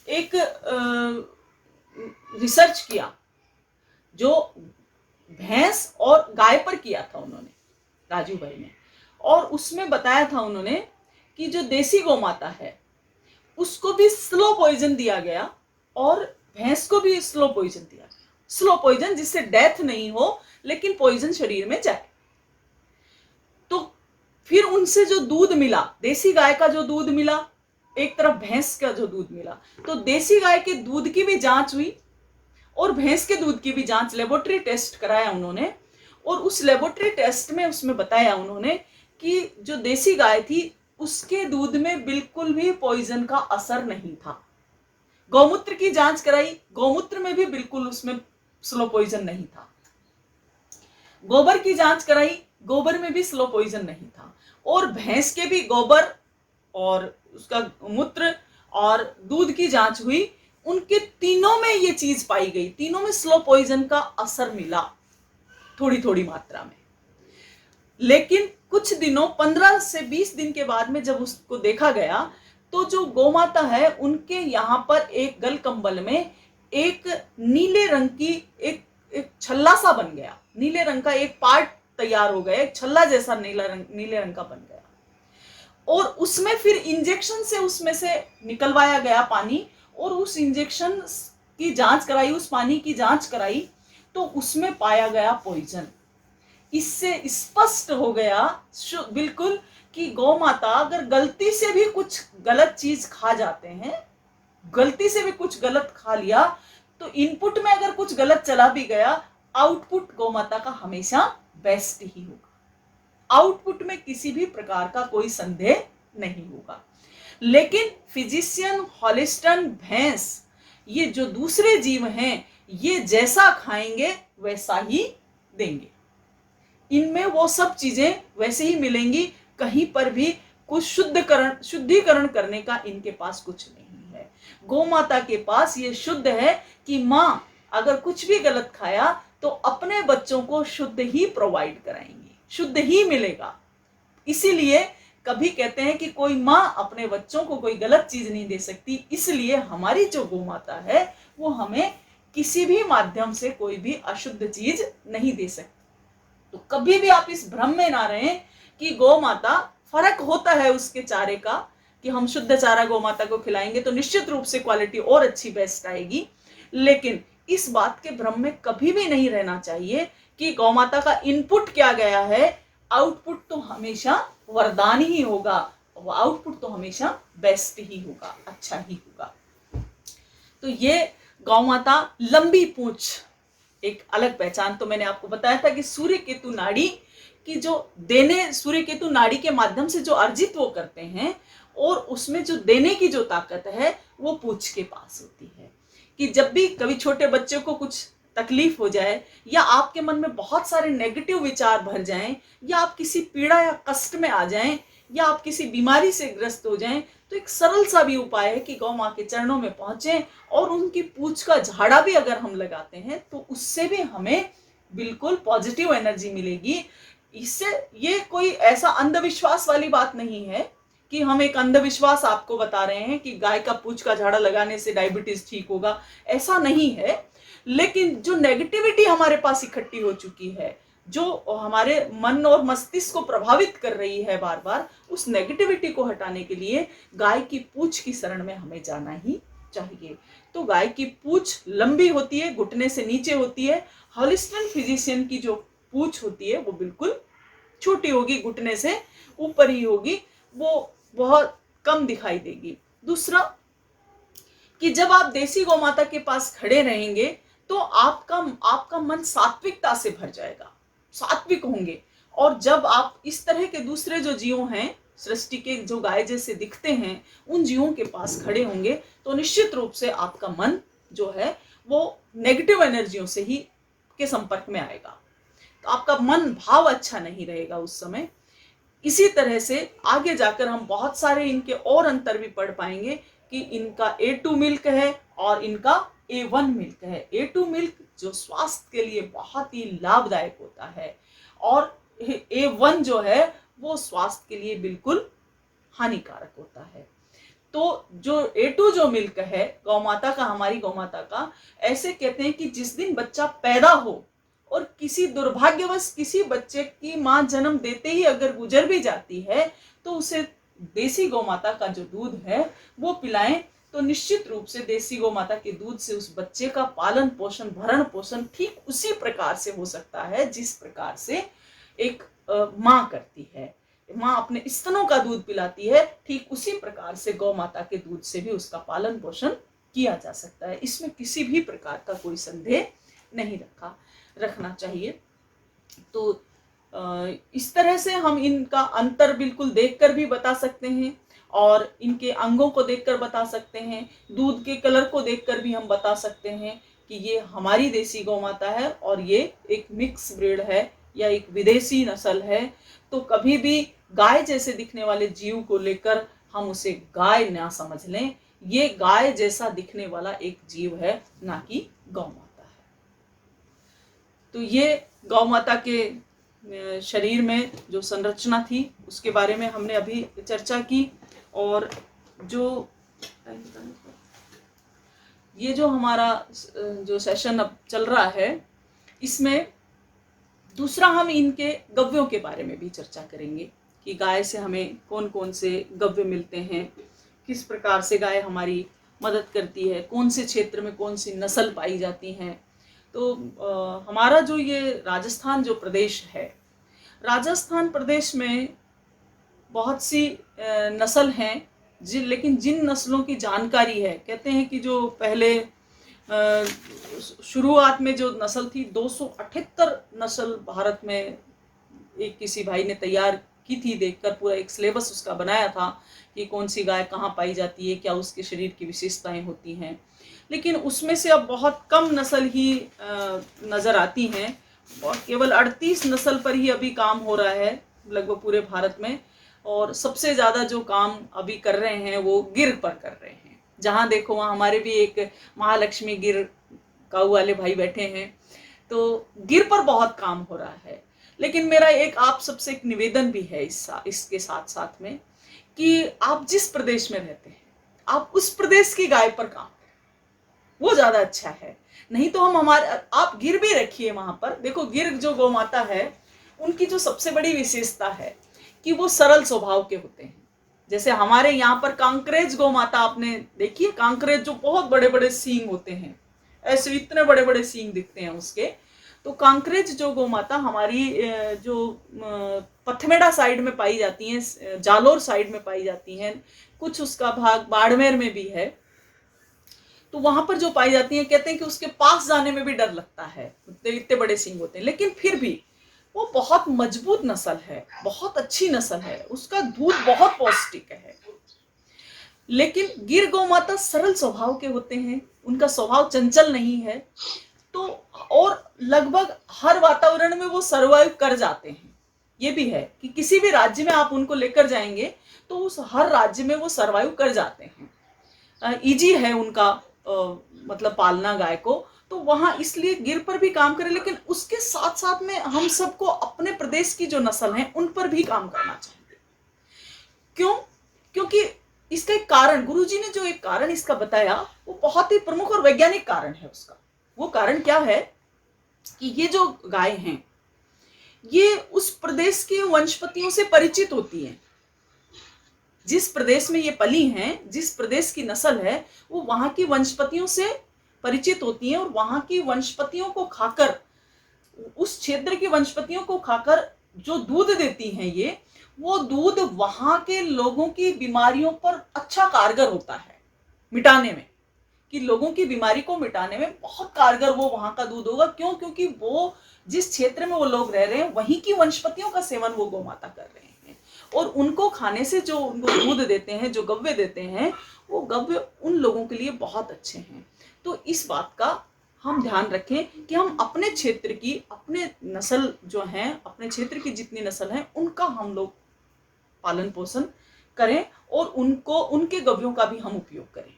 A: एक रिसर्च किया, जो भैंस और गाय पर किया था उन्होंने, राजीव भाई ने, और उसमें बताया था उन्होंने कि जो देसी गौमाता है उसको भी स्लो पॉइजन दिया गया, और भैंस को भी स्लो पॉइजन दिया गया। स्लो पॉइजन जिससे डेथ नहीं हो, लेकिन पॉइजन शरीर में जाए। तो फिर उनसे जो दूध मिला, देसी गाय का जो दूध मिला, एक तरफ भैंस का जो दूध मिला, तो देसी गाय के दूध की भी जांच हुई और भैंस के दूध की भी जांच, लेबोरेटरी टेस्ट कराया उन्होंने। और उस लेबोरेटरी टेस्ट में उसमें बताया उन्होंने कि जो देसी गाय थी, उसके दूध में बिल्कुल भी पॉइजन का असर नहीं था। गौमूत्र की जांच कराई, गौमूत्र में भी बिल्कुल उसमें स्लो पॉइजन नहीं था। गोबर की जांच कराई, गोबर में भी स्लो पॉइजन नहीं था। और भैंस के भी गोबर और उसका मूत्र और दूध की जांच हुई, उनके तीनों में ये चीज पाई गई, तीनों में स्लो पॉइजन का असर मिला, थोड़ी थोड़ी मात्रा में। लेकिन कुछ दिनों, 15 से 20 दिन के बाद में जब उसको देखा गया, तो जो गौमाता है उनके यहाँ पर एक गल कंबल में एक नीले रंग की एक छल्ला सा बन गया, नीले रंग का एक पार्ट तैयार हो गया, एक छल्ला जैसा नीले रंग का बन गया। और उसमें फिर इंजेक्शन से उसमें से निकलवाया गया पानी, और उस इंजेक्शन की जांच कराई, उस पानी की जांच कराई, तो उसमें पाया गया पॉइजन। इससे स्पष्ट हो गया बिल्कुल कि गौमाता अगर गलती से भी कुछ गलत चीज खा जाते हैं, गलती से भी कुछ गलत खा लिया, तो इनपुट में अगर कुछ गलत चला भी गया, आउटपुट गौमाता का हमेशा बेस्ट ही होगा। आउटपुट में किसी भी प्रकार का कोई संदेह नहीं होगा। लेकिन फिजिशियन, हॉलिस्टन, भैंस, ये जो दूसरे जीव हैं, ये जैसा खाएंगे वैसा ही देंगे। इनमें वो सब चीजें वैसे ही मिलेंगी, कहीं पर भी कुछ शुद्धिकरण करने का इनके पास कुछ नहीं है। गौ माता के पास ये शुद्ध है कि माँ अगर कुछ भी गलत खाया तो अपने बच्चों को शुद्ध ही प्रोवाइड कराएंगी, शुद्ध ही मिलेगा। इसीलिए कभी कहते हैं कि कोई माँ अपने बच्चों को कोई गलत चीज नहीं दे सकती, इसलिए हमारी जो गौ माता है वो हमें किसी भी माध्यम से कोई भी अशुद्ध चीज नहीं दे सकती। तो कभी भी आप इस भ्रम में ना रहें कि गौ माता, फर्क होता है उसके चारे का, कि हम शुद्ध चारा गौ माता को खिलाएंगे तो निश्चित रूप से क्वालिटी और अच्छी बेस्ट आएगी, लेकिन इस बात के भ्रम में कभी भी नहीं रहना चाहिए कि गौ माता का इनपुट क्या गया है, आउटपुट तो हमेशा वरदान ही होगा, आउटपुट तो हमेशा बेस्ट ही होगा, अच्छा ही होगा। तो ये गौ माता लंबी पूंछ एक अलग पहचान। तो मैंने आपको बताया था कि सूर्य केतु नाड़ी की जो देने, सूर्य केतु नाड़ी के माध्यम से जो अर्जित वो करते हैं, और उसमें जो देने की जो ताकत है वो पूंछ के पास होती है। कि जब भी कभी छोटे बच्चे को कुछ तकलीफ हो जाए, या आपके मन में बहुत सारे नेगेटिव विचार भर जाएं, या आप किसी पीड़ा या कष्ट में आ जाएं, या आप किसी बीमारी से ग्रस्त हो जाएं, तो एक सरल सा भी उपाय है कि गौ माँ के चरणों में पहुंचें और उनकी पूंछ का झाड़ा भी अगर हम लगाते हैं तो उससे भी हमें बिल्कुल पॉजिटिव एनर्जी मिलेगी। इससे ये कोई ऐसा अंधविश्वास वाली बात नहीं है कि हम एक अंधविश्वास आपको बता रहे हैं कि गाय का पूंछ का झाड़ा लगाने से डायबिटीज ठीक होगा, ऐसा नहीं है। लेकिन जो नेगेटिविटी हमारे पास इकट्ठी हो चुकी है, जो हमारे मन और मस्तिष्क को प्रभावित कर रही है बार बार, उस नेगेटिविटी को हटाने के लिए गाय की पूंछ की शरण में हमें जाना ही चाहिए। तो गाय की पूंछ लंबी होती है, घुटने से नीचे होती है। हॉलिस्टन फिजिशियन की जो पूंछ होती है वो बिल्कुल छोटी होगी, घुटने से ऊपर ही होगी, वो बहुत कम दिखाई देगी। दूसरा कि जब आप देसी गौ माता के पास खड़े रहेंगे तो आपका मन सात्विकता से भर जाएगा, सात्विक होंगे। और जब आप इस तरह के दूसरे जो जीव हैं सृष्टि के, जो गाय जैसे दिखते हैं, उन जीवों के पास खड़े होंगे तो निश्चित रूप से आपका मन जो है वो नेगेटिव एनर्जियों से ही के संपर्क में आएगा, तो आपका मन भाव अच्छा नहीं रहेगा उस समय। इसी तरह से आगे जाकर हम बहुत सारे इनके और अंतर भी पढ़ पाएंगे कि इनका A2 मिल्क है और इनका A1 मिल्क है। A2 मिल्क जो स्वास्थ्य के लिए बहुत ही लाभदायक होता है, और A1 जो है वो स्वास्थ्य के लिए बिल्कुल हानिकारक होता है। तो जो A2 जो मिल्क है गौ माता का, हमारी गौ माता का, ऐसे कहते हैं कि जिस दिन बच्चा पैदा हो और किसी दुर्भाग्यवश किसी बच्चे की माँ जन्म देते ही अगर गुजर भी जाती है तो उसे देसी गौ माता का जो दूध है वो पिलाएं, तो निश्चित रूप से देसी गौ माता के दूध से उस बच्चे का पालन पोषण, भरण पोषण ठीक उसी प्रकार से हो सकता है जिस प्रकार से एक माँ करती है। माँ अपने स्तनों का दूध पिलाती है, ठीक उसी प्रकार से गौ माता के दूध से भी उसका पालन पोषण किया जा सकता है। इसमें किसी भी प्रकार का कोई संदेह नहीं रखना चाहिए। तो इस तरह से हम इनका अंतर बिल्कुल देखकर भी बता सकते हैं, और इनके अंगों को देखकर बता सकते हैं, दूध के कलर को देखकर भी हम बता सकते हैं कि ये हमारी देसी गौ माता है और ये एक मिक्स ब्रीड है या एक विदेशी नस्ल है। तो कभी भी गाय जैसे दिखने वाले जीव को लेकर हम उसे गाय ना समझ लें, ये गाय जैसा दिखने वाला एक जीव है, ना कि गौ माता है। तो ये गौ माता के शरीर में जो संरचना थी उसके बारे में हमने अभी चर्चा की। और जो ये जो हमारा जो सेशन अब चल रहा है, इसमें दूसरा हम इनके गव्यों के बारे में भी चर्चा करेंगे कि गाय से हमें कौन कौन से गव्य मिलते हैं, किस प्रकार से गाय हमारी मदद करती है, कौन से क्षेत्र में कौन सी नस्ल पाई जाती हैं। तो हमारा जो ये राजस्थान जो प्रदेश है, राजस्थान प्रदेश में बहुत सी नस्ल हैं, लेकिन जिन नस्लों की जानकारी है, कहते हैं कि जो पहले शुरुआत में जो नस्ल थी 278 नस्ल भारत में एक किसी भाई ने तैयार की थी, देखकर पूरा एक सिलेबस उसका बनाया था कि कौन सी गाय कहाँ पाई जाती है, क्या उसके शरीर की विशेषताएं होती हैं। लेकिन उसमें से अब बहुत कम नस्ल ही नज़र आती हैं और केवल 38 नस्ल पर ही अभी काम हो रहा है लगभग पूरे भारत में। और सबसे ज़्यादा जो काम अभी कर रहे हैं वो गिर पर कर रहे हैं। जहाँ देखो वहाँ हमारे भी एक महालक्ष्मी गिर काऊ वाले भाई बैठे हैं, तो गिर पर बहुत काम हो रहा है। लेकिन मेरा एक आप सबसे एक निवेदन भी है इसके साथ साथ में कि आप जिस प्रदेश में रहते हैं आप उस प्रदेश की गाय पर काम, वो ज्यादा अच्छा है। नहीं तो हम हमारे आप गिर भी रखिए वहां पर। देखो गिर जो गौ माता है उनकी जो सबसे बड़ी विशेषता है कि वो सरल स्वभाव के होते हैं। जैसे हमारे यहाँ पर कांकरेज गौ माता आपने देखी है, कांकरेज जो बहुत बड़े बड़े सींग होते हैं, ऐसे इतने बड़े बड़े सींग दिखते हैं उसके। तो कांकरेज जो गौ माता हमारी जो पथमेड़ा साइड में पाई जाती हैं, जालोर साइड में पाई जाती हैं, कुछ उसका भाग बाड़मेर में भी है, तो वहां पर जो पाई जाती हैं कहते हैं कि उसके पास जाने में भी डर लगता है, इतने बड़े सींग होते हैं। लेकिन फिर भी वो बहुत मजबूत नस्ल है, बहुत अच्छी नस्ल है, उसका दूध बहुत पौष्टिक है। लेकिन गिर गौ माता सरल स्वभाव के होते हैं, उनका स्वभाव चंचल नहीं है, तो और लगभग हर वातावरण में वो सर्वाइव कर जाते हैं। ये भी है कि किसी भी राज्य में आप उनको लेकर जाएंगे तो उस हर राज्य में वो सर्वाइव कर जाते हैं। इजी है उनका मतलब पालना गाय को, तो वहां इसलिए गिर पर भी काम करें। लेकिन उसके साथ साथ में हम सबको अपने प्रदेश की जो नस्ल है उन पर भी काम करना चाहिए। क्यों? क्योंकि इसका एक कारण, गुरुजी ने जो एक कारण इसका बताया वो बहुत ही प्रमुख और वैज्ञानिक कारण है उसका। वो कारण क्या है कि ये जो गाय हैं ये उस प्रदेश के वंशपतियों से परिचित होती हैं। जिस प्रदेश में ये पली हैं, जिस प्रदेश की नस्ल है, वो वहां की वंशपतियों से परिचित होती हैं और वहां की वंशपतियों को खाकर, उस क्षेत्र की वंशपतियों को खाकर जो दूध देती हैं ये, वो दूध वहां के लोगों की बीमारियों पर अच्छा कारगर होता है मिटाने में, कि लोगों की बीमारी को मिटाने में बहुत कारगर वो वहां का दूध होगा। क्यों? क्योंकि वो जिस क्षेत्र में वो लोग रह रहे हैं वहीं की वंशपतियों का सेवन वो गौ माता कर रहे हैं, और उनको खाने से जो उनको दूध देते हैं, जो गव्य देते हैं, वो गव्य उन लोगों के लिए बहुत अच्छे हैं। तो इस बात का हम ध्यान रखें कि हम अपने क्षेत्र की, अपने नस्ल जो हैं, अपने क्षेत्र की जितनी नस्ल हैं उनका हम लोग पालन पोषण करें और उनको, उनके गव्यों का भी हम उपयोग करें।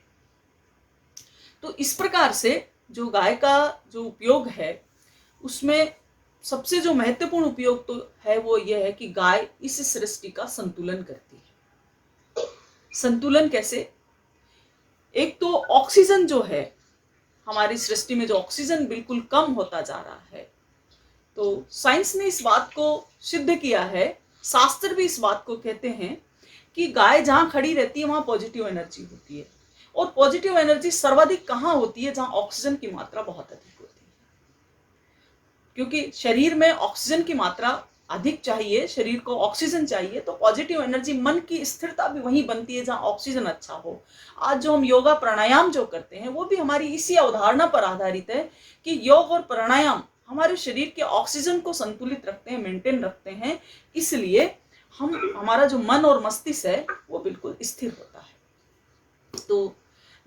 A: तो इस प्रकार से जो गाय का जो उपयोग है उसमें सबसे जो महत्वपूर्ण उपयोग तो है वो ये है कि गाय इस सृष्टि का संतुलन करती है। संतुलन कैसे? एक तो ऑक्सीजन जो है हमारी सृष्टि में, जो ऑक्सीजन बिल्कुल कम होता जा रहा है, तो साइंस ने इस बात को सिद्ध किया है, शास्त्र भी इस बात को कहते हैं कि गाय जहां खड़ी रहती है वहां पॉजिटिव एनर्जी होती है। और पॉजिटिव एनर्जी सर्वाधिक कहां होती है? जहां ऑक्सीजन की मात्रा बहुत अधिक होती है। क्योंकि शरीर में ऑक्सीजन की मात्रा अधिक चाहिए, शरीर को ऑक्सीजन चाहिए, तो पॉजिटिव एनर्जी, मन की स्थिरता भी वहीं बनती है जहां ऑक्सीजन अच्छा हो। आज जो हम योगा प्राणायाम जो करते हैं वो भी हमारी इसी अवधारणा पर आधारित है कि योग और प्राणायाम हमारे शरीर के ऑक्सीजन को संतुलित रखते हैं, मेंटेन रखते हैं। इसलिए हमारा जो मन और मस्तिष्क है वो बिल्कुल स्थिर होता है। तो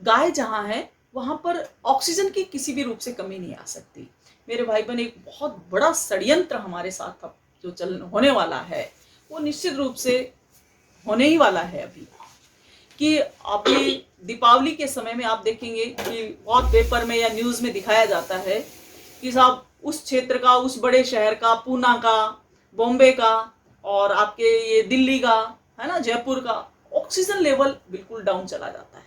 A: गाय जहां है वहां पर ऑक्सीजन की किसी भी रूप से कमी नहीं आ सकती। मेरे भाई बहन, एक बहुत बड़ा षड्यंत्र हमारे साथ अब जो होने वाला है वो निश्चित रूप से होने ही वाला है अभी, कि अभी दीपावली के समय में आप देखेंगे कि बहुत पेपर में या न्यूज में दिखाया जाता है कि साहब उस क्षेत्र का, उस बड़े शहर का, पूना का, बॉम्बे का और आपके ये दिल्ली का, है ना, जयपुर का, ऑक्सीजन लेवल बिल्कुल डाउन चला जाता है।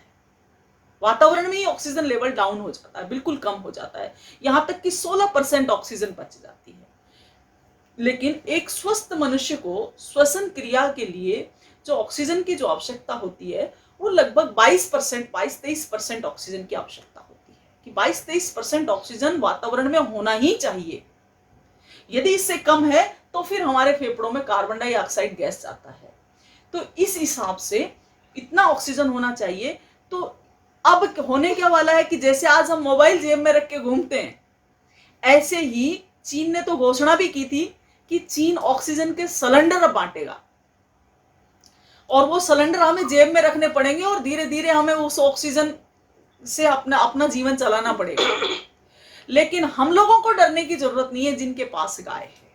A: वातावरण में ही ऑक्सीजन लेवल डाउन हो जाता है, बिल्कुल कम हो जाता है, यहां तक कि 16% ऑक्सीजन बच जाती है। लेकिन एक स्वस्थ मनुष्य को श्वसन क्रिया के लिए जो ऑक्सीजन की जो आवश्यकता होती है वो लगभग 22-23% ऑक्सीजन की आवश्यकता होती है, कि 22-23% ऑक्सीजन वातावरण में होना ही चाहिए। यदि इससे कम है तो फिर हमारे फेफड़ों में कार्बन डाइऑक्साइड गैस जाता है। तो इस हिसाब से इतना ऑक्सीजन होना चाहिए। तो अब होने क्या वाला है कि जैसे आज हम मोबाइल जेब में रख के घूमते हैं, ऐसे ही चीन ने तो घोषणा भी की थी कि चीन ऑक्सीजन के सिलेंडर अब बांटेगा। और वो सिलेंडर हमें जेब में रखने पड़ेंगे और धीरे धीरे हमें उस ऑक्सीजन से अपना अपना जीवन चलाना पड़ेगा। लेकिन हम लोगों को डरने की जरूरत नहीं है जिनके पास गाय है।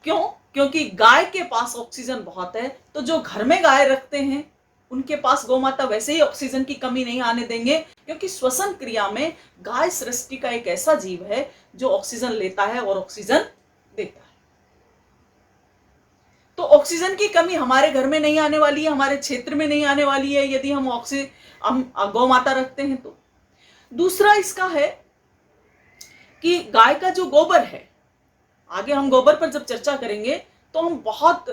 A: क्यों? क्योंकि गाय के पास ऑक्सीजन बहुत है। तो जो घर में गाय रखते हैं उनके पास गौ माता वैसे ही ऑक्सीजन की कमी नहीं आने देंगे, क्योंकि श्वसन क्रिया में गाय सृष्टि का एक ऐसा जीव है जो ऑक्सीजन लेता है और ऑक्सीजन देता है। तो ऑक्सीजन की कमी हमारे घर में नहीं आने वाली है, हमारे क्षेत्र में नहीं आने वाली है यदि हम गौ माता रखते हैं तो। दूसरा इसका है कि गाय का जो गोबर है, आगे हम गोबर पर जब चर्चा करेंगे तो हम बहुत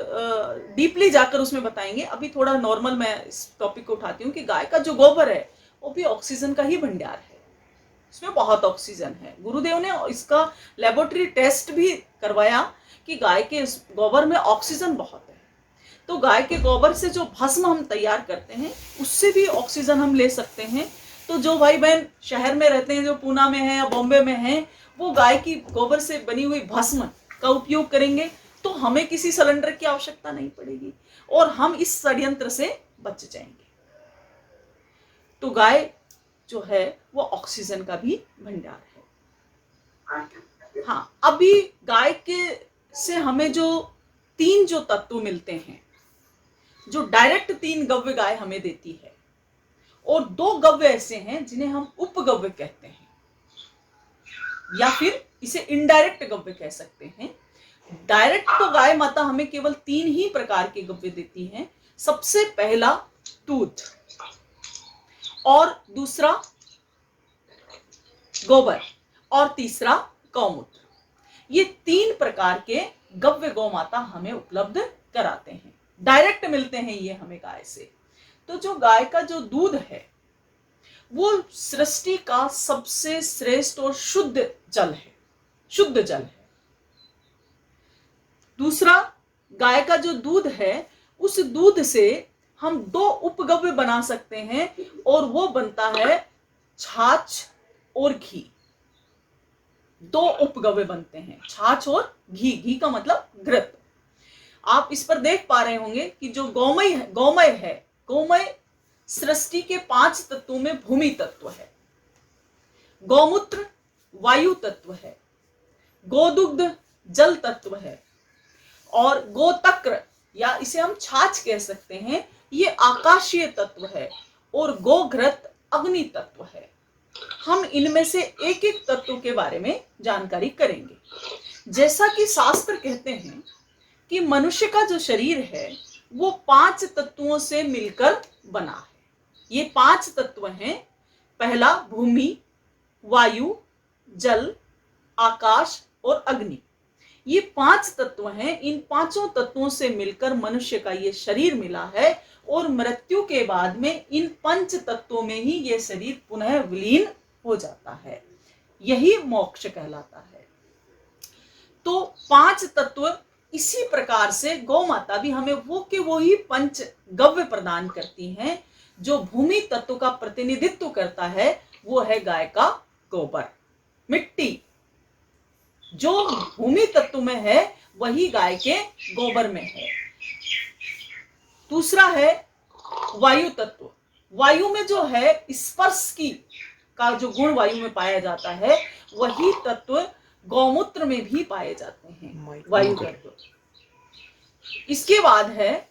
A: डीपली जाकर उसमें बताएंगे। अभी थोड़ा नॉर्मल मैं इस टॉपिक को उठाती हूँ कि गाय का जो गोबर है वो भी ऑक्सीजन का ही भंडार है, इसमें बहुत ऑक्सीजन है। गुरुदेव ने इसका लेबोरेटरी टेस्ट भी करवाया कि गाय के गोबर में ऑक्सीजन बहुत है। तो गाय के गोबर से जो भस्म हम तैयार करते हैं उससे भी ऑक्सीजन हम ले सकते हैं। तो जो भाई बहन शहर में रहते हैं, जो पूना में है या बॉम्बे में है, वो गाय की गोबर से बनी हुई भस्म का उपयोग करेंगे तो हमें किसी सिलेंडर की आवश्यकता नहीं पड़ेगी और हम इस षड्यंत्र से बच जाएंगे। तो गाय जो है वो ऑक्सीजन का भी भंडार है। हाँ, अभी गाय के से हमें जो 3 जो तत्व मिलते हैं, जो डायरेक्ट 3 गव्य गाय हमें देती है, और 2 गव्य ऐसे हैं जिन्हें हम उपगव्य कहते हैं, या फिर इसे इनडायरेक्ट गव्य कह सकते हैं। डायरेक्ट तो गाय माता हमें केवल 3 ही प्रकार के गव्य देती हैं। सबसे पहला दूध, और दूसरा गोबर, और तीसरा गौमूत्र। ये 3 प्रकार के गव्य गौ माता हमें उपलब्ध कराते हैं, डायरेक्ट मिलते हैं ये हमें गाय से। तो जो गाय का जो दूध है वो सृष्टि का सबसे श्रेष्ठ और शुद्ध जल है, शुद्ध जल है। दूसरा, गाय का जो दूध है उस दूध से हम 2 उपगव्य बना सकते हैं, और वो बनता है छाछ और घी। 2 उपगव्य बनते हैं, छाछ और घी। घी का मतलब घृत। आप इस पर देख पा रहे होंगे कि जो गौमय है, गौमय सृष्टि के 5 तत्वों में भूमि तत्व है, गौमूत्र वायु तत्व है, गोदुग्ध जल तत्व है, और गोतक्र या इसे हम छाछ कह सकते हैं, ये आकाशीय तत्व है, और गोघृत अग्नि तत्व है। हम इनमें से एक एक तत्व के बारे में जानकारी करेंगे। जैसा कि शास्त्र कहते हैं कि मनुष्य का जो शरीर है वो 5 तत्वों से मिलकर बना है। ये 5 तत्व हैं। पहला भूमि, वायु, जल, आकाश और अग्नि। ये 5 तत्व हैं। इन 5 तत्वों से मिलकर मनुष्य का ये शरीर मिला है, और मृत्यु के बाद में इन 5 तत्वों में ही ये शरीर पुनः विलीन हो जाता है। यही मोक्ष कहलाता है। तो 5 तत्व इसी प्रकार से गौ माता भी हमें वो ही 5 गव्य प्रदान करती हैं। जो भूमि तत्व का प्रतिनिधित्व करता है वो है गाय का गोबर, मिट्टी। जो भूमि तत्व में है वही गाय के गोबर में है। दूसरा है वायु तत्व। वायु में जो है स्पर्श का जो गुण वायु में पाया जाता है, वही तत्व गौमूत्र में भी पाए जाते हैं, वायु तत्व। इसके बाद है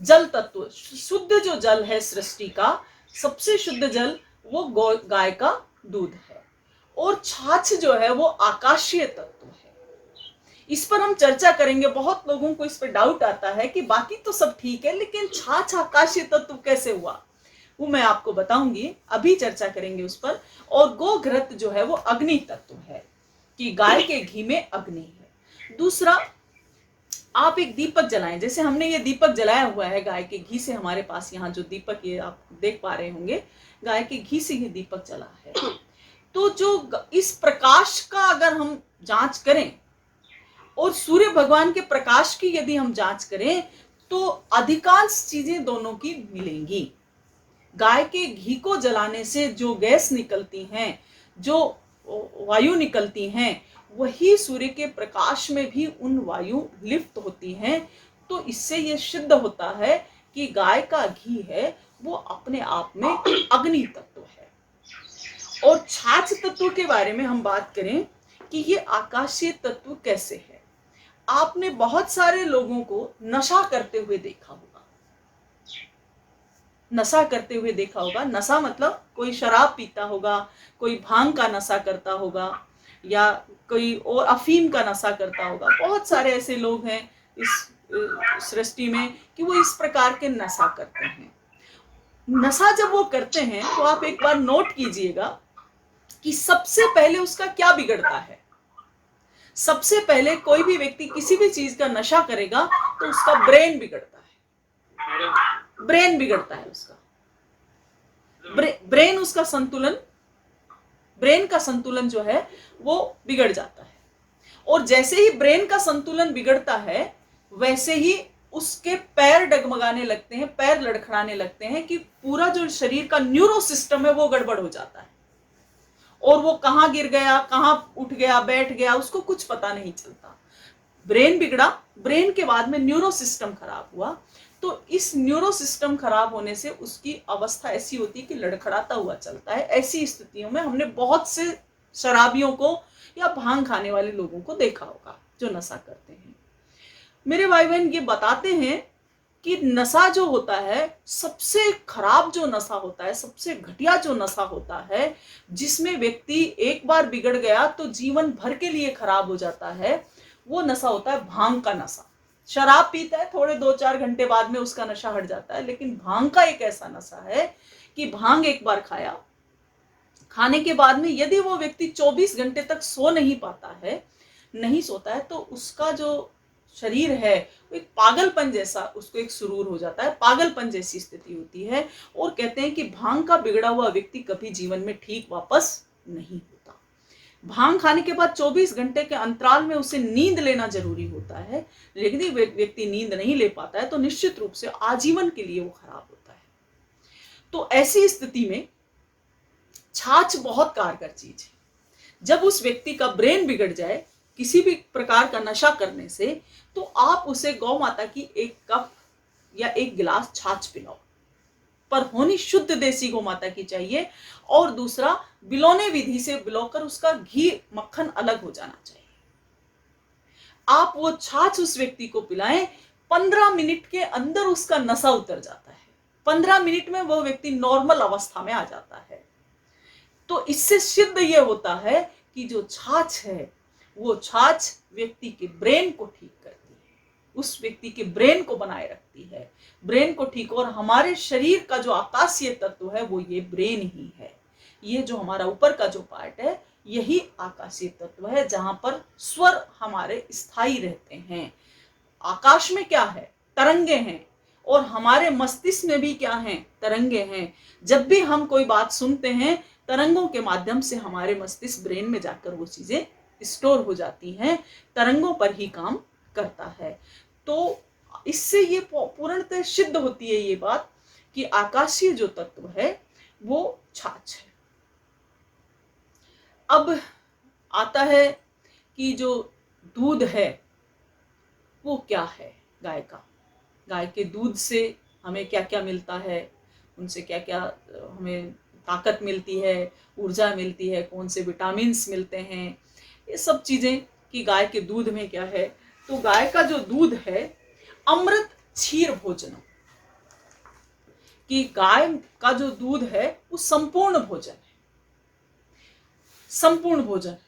A: जल तत्व। शुद्ध जो जल है सृष्टि का, सबसे शुद्ध जल वो गाय का दूध है। और छाछ जो है वो आकाशीय तत्व है। इस पर हम चर्चा करेंगे। बहुत लोगों को इस पर डाउट आता है कि बाकी तो सब ठीक है, लेकिन छाछ आकाशीय तत्व कैसे हुआ, वो मैं आपको बताऊंगी, अभी चर्चा करेंगे उस पर। और गोघृत जो है वो अग्नि तत्व है, कि गाय के घी में अग्नि है। दूसरा, आप एक दीपक जलाएं। जैसे हमने ये दीपक जलाया हुआ है गाय के घी से, हमारे पास यहाँ जो दीपक ये आप देख पा रहे होंगे, गाय के घी से ये दीपक जला है। तो जो इस प्रकाश का अगर हम जांच करें और सूर्य भगवान के प्रकाश की यदि हम जांच करें, तो अधिकांश चीजें दोनों की मिलेंगी। गाय के घी को जलाने से जो गैस निकलती हैं, जो वायु निकलती हैं, वही सूर्य के प्रकाश में भी उन वायु लिप्त होती हैं, तो इससे ये सिद्ध होता है कि गाय का घी है वो अपने आप में अग्नि तत्व है। और छाछ तत्व के बारे में हम बात करें कि ये आकाशीय तत्व कैसे है। आपने बहुत सारे लोगों को नशा करते हुए देखा होगा। नशा करते हुए देखा होगा। नशा मतलब कोई शराब पीता होगा, कोई भांग का नशा करता होगा, या कोई और अफीम का नशा करता होगा। बहुत सारे ऐसे लोग हैं इस सृष्टि में कि वो इस प्रकार के नशा करते हैं। नशा जब वो करते हैं तो आप एक बार नोट कीजिएगा कि सबसे पहले उसका क्या बिगड़ता है। सबसे पहले कोई भी व्यक्ति किसी भी चीज का नशा करेगा तो उसका ब्रेन बिगड़ता है। ब्रेन बिगड़ता है उसका। ब्रेन उसका संतुलन, ब्रेन का संतुलन जो है वो बिगड़ जाता है। और जैसे ही ब्रेन का संतुलन बिगड़ता है वैसे ही उसके पैर डगमगाने लगते हैं, पैर लड़खड़ाने लगते हैं कि पूरा जो शरीर का न्यूरो सिस्टम है वो गड़बड़ हो जाता है। और वो कहां गिर गया, कहां उठ गया, बैठ गया, उसको कुछ पता नहीं चलता। ब्रेन बिगड़ा, ब्रेन के बाद में न्यूरो सिस्टम खराब हुआ। तो इस न्यूरो सिस्टम खराब होने से उसकी अवस्था ऐसी होती है कि लड़खड़ाता हुआ चलता है। ऐसी स्थितियों में हमने बहुत से शराबियों को या भांग खाने वाले लोगों को देखा होगा जो नशा करते हैं। मेरे भाई बहन ये बताते हैं कि नशा जो होता है, सबसे खराब जो नशा होता है, सबसे घटिया जो नशा होता है, जिसमें व्यक्ति एक बार बिगड़ गया तो जीवन भर के लिए खराब हो जाता है, वो नशा होता है भांग का नशा। शराब पीता है, थोड़े 2-4 घंटे बाद में उसका नशा हट जाता है, लेकिन भांग का एक ऐसा नशा है कि भांग एक बार खाया, खाने के बाद में यदि वो व्यक्ति 24 घंटे तक सो नहीं पाता है, नहीं सोता है, तो उसका जो शरीर है वो एक पागलपन जैसा, उसको एक सुरूर हो जाता है, पागलपन जैसी स्थिति होती है। और कहते हैं कि भांग का बिगड़ा हुआ व्यक्ति कभी जीवन में ठीक वापस नहीं होता। भांग खाने के बाद 24 घंटे के अंतराल में उसे नींद लेना जरूरी होता है, लेकिन यदि व्यक्ति नींद नहीं ले पाता है तो निश्चित रूप से आजीवन के लिए वो खराब होता है। तो ऐसी स्थिति में छाछ बहुत कारगर चीज है। जब उस व्यक्ति का ब्रेन बिगड़ जाए किसी भी प्रकार का नशा करने से, तो आप उसे गौ माता की 1 कप या 1 गिलास छाछ पिलाओ, पर होनी शुद्ध देसी गौ माता की चाहिए। और दूसरा, बिलौने विधि से बिलोकर उसका घी मक्खन अलग हो जाना चाहिए। आप वो छाछ उस व्यक्ति को पिलाएं, 15 मिनट के अंदर उसका नशा उतर जाता है। 15 मिनट में वो व्यक्ति नॉर्मल अवस्था में आ जाता है। तो इससे सिद्ध ये होता है कि जो छाछ है वो छाछ व्यक्ति के ब्रेन को ठीक करती है, उस व्यक्ति के ब्रेन को बनाए रखती है, ब्रेन को ठीक। और हमारे शरीर का जो आकाशीय तत्व है वो ये ब्रेन ही है। ये जो हमारा ऊपर का जो पार्ट है यही आकाशीय तत्व है, जहां पर स्वर हमारे स्थायी रहते हैं। आकाश में क्या है? तरंगे हैं। और हमारे मस्तिष्क में भी क्या हैं? तरंगे हैं। जब भी हम कोई बात सुनते हैं, तरंगों के माध्यम से हमारे मस्तिष्क ब्रेन में जाकर वो चीजें स्टोर हो जाती हैं, तरंगों पर ही काम करता है। तो इससे ये पूर्णतः सिद्ध होती है ये बात कि आकाशीय जो तत्व है वो छाछ है। अब आता है कि जो दूध है वो क्या है गाय का। गाय के दूध से हमें क्या क्या मिलता है, उनसे क्या क्या हमें ताकत मिलती है, ऊर्जा मिलती है, कौन से विटामिन्स मिलते हैं, ये सब चीजें कि गाय के दूध में क्या है। तो गाय का जो दूध है अमृत क्षीर भोजन, कि गाय का जो दूध है वो संपूर्ण भोजन है। संपूर्ण भोजन है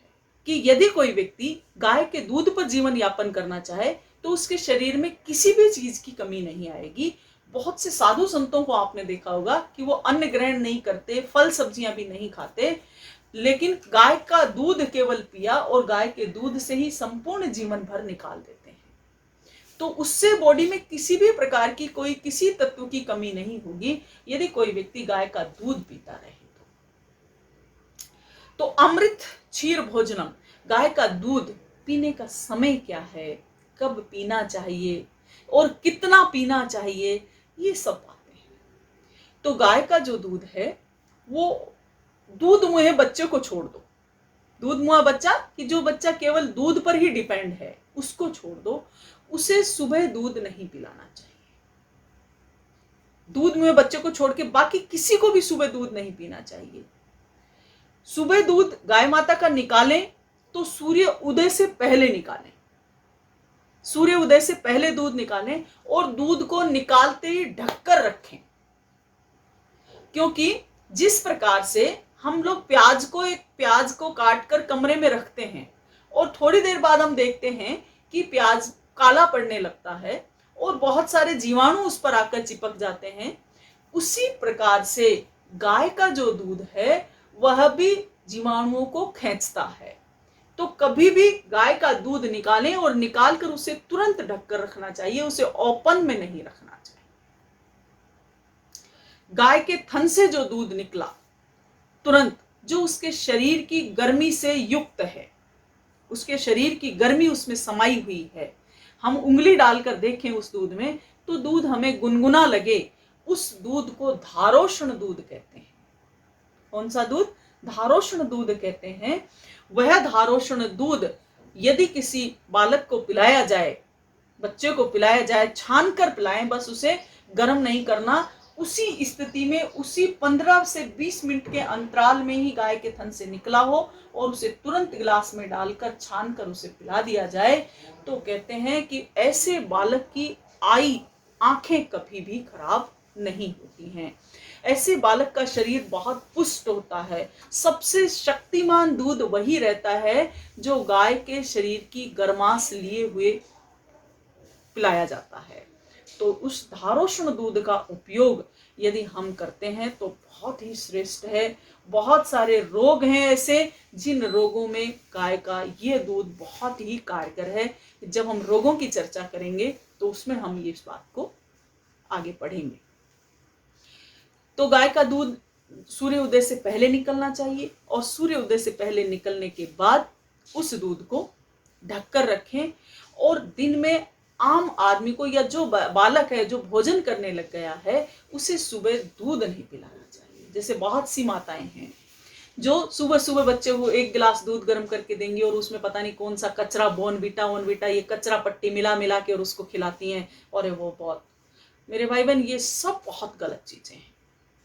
A: कि यदि कोई व्यक्ति गाय के दूध पर जीवन यापन करना चाहे तो उसके शरीर में किसी भी चीज की कमी नहीं आएगी। बहुत से साधु संतों को आपने देखा होगा कि वो अन्न ग्रहण नहीं करते, फल सब्जियां भी नहीं खाते, लेकिन गाय का दूध केवल पिया और गाय के दूध से ही संपूर्ण जीवन भर निकाल देते हैं। तो उससे बॉडी में किसी भी प्रकार की कोई किसी तत्व की कमी नहीं होगी यदि कोई व्यक्ति गाय का दूध पीता रहे तो अमृत क्षीर भोजनम, गाय का दूध पीने का समय क्या है, कब पीना चाहिए और कितना पीना चाहिए, ये सब बातें हैं। तो गाय का जो दूध है वो दूध मुहे बच्चे को छोड़ दो, दूध मुहा बच्चा कि जो बच्चा केवल दूध पर ही डिपेंड है उसको छोड़ दो। उसे सुबह दूध नहीं पिलाना चाहिए। दूध में बच्चे को छोड़ के बाकी किसी को भी सुबह दूध नहीं पीना चाहिए। सुबह दूध गाय माता का निकालें तो सूर्य उदय से पहले निकालें, सूर्य उदय से पहले दूध निकालें और दूध को निकालते ही ढककर रखें। क्योंकि जिस प्रकार से हम लोग प्याज को काटकर कमरे में रखते हैं और थोड़ी देर बाद हम देखते हैं कि प्याज काला पड़ने लगता है और बहुत सारे जीवाणु उस पर आकर चिपक जाते हैं, उसी प्रकार से गाय का जो दूध है वह भी जीवाणुओं को खींचता है। तो कभी भी गाय का दूध निकालें और निकालकर उसे तुरंत ढककर रखना चाहिए, उसे ओपन में नहीं रखना चाहिए। गाय के थन से जो दूध निकला तुरंत, जो उसके शरीर की गर्मी से युक्त है, उसके शरीर की गर्मी उसमें समाई हुई है, हम उंगली डालकर देखें उस दूध में तो दूध हमें गुनगुना लगे, उस दूध को धारोष्ण दूध कहते हैं। कौन सा दूध? धारोष्ण दूध कहते हैं। वह धारोष्ण दूध यदि किसी बालक को पिलाया जाए, बच्चे को पिलाया जाए, छान कर पिलाएं, बस उसे गर्म नहीं करना, उसी स्थिति में उसी 15 से 20 मिनट के अंतराल में ही गाय के थन से निकला हो और उसे तुरंत गिलास में डालकर छान कर उसे पिला दिया जाए, तो कहते हैं कि ऐसे बालक की आंखें कभी भी खराब नहीं होती हैं। ऐसे बालक का शरीर बहुत पुष्ट होता है। सबसे शक्तिमान दूध वही रहता है जो गाय के शरीर की गर्माश लिए हुए पिलाया जाता है। तो उस धारोष्ण दूध का उपयोग यदि हम करते हैं तो बहुत ही श्रेष्ठ है। बहुत सारे रोग हैं ऐसे जिन रोगों में गाय का ये दूध बहुत ही कारगर है। जब हम रोगों की चर्चा करेंगे तो उसमें हम इस बात को आगे पढ़ेंगे। तो गाय का दूध सूर्य उदय से पहले निकलना चाहिए और सूर्य उदय से पहले निकलने के बाद उस दूध को ढककर रखें। और दिन में आम आदमी को या जो बालक है जो भोजन करने लग गया है उसे सुबह दूध नहीं पिलाना चाहिए। जैसे बहुत सी माताएं हैं जो सुबह सुबह बच्चे को 1 गिलास दूध गर्म करके देंगी और उसमें पता नहीं कौन सा कचरा बोनविटा ये कचरा पट्टी मिला के और उसको खिलाती हैं। और वो बहुत, मेरे भाई बहन, ये सब बहुत गलत चीजें हैं।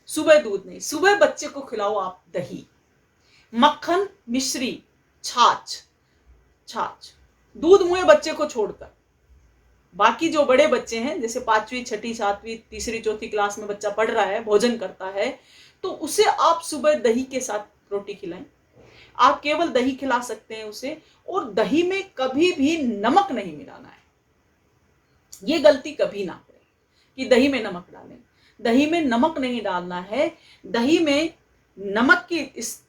A: सुबह दूध नहीं, सुबह बच्चे को खिलाओ आप दही, मक्खन, मिश्री, छाछ, दूध मुए बच्चे को छोड़कर। बाकी जो बड़े बच्चे हैं, जैसे 5वीं, 6ठी, 7वीं, 3री, 4थी क्लास में बच्चा पढ़ रहा है, भोजन करता है, तो उसे आप सुबह दही के साथ रोटी खिलाएं। आप केवल दही खिला सकते हैं उसे, और दही में कभी भी नमक नहीं मिलाना है। ये गलती कभी ना करें कि दही में नमक डालें। दही में नमक नहीं डालना है। दही में नमक की इस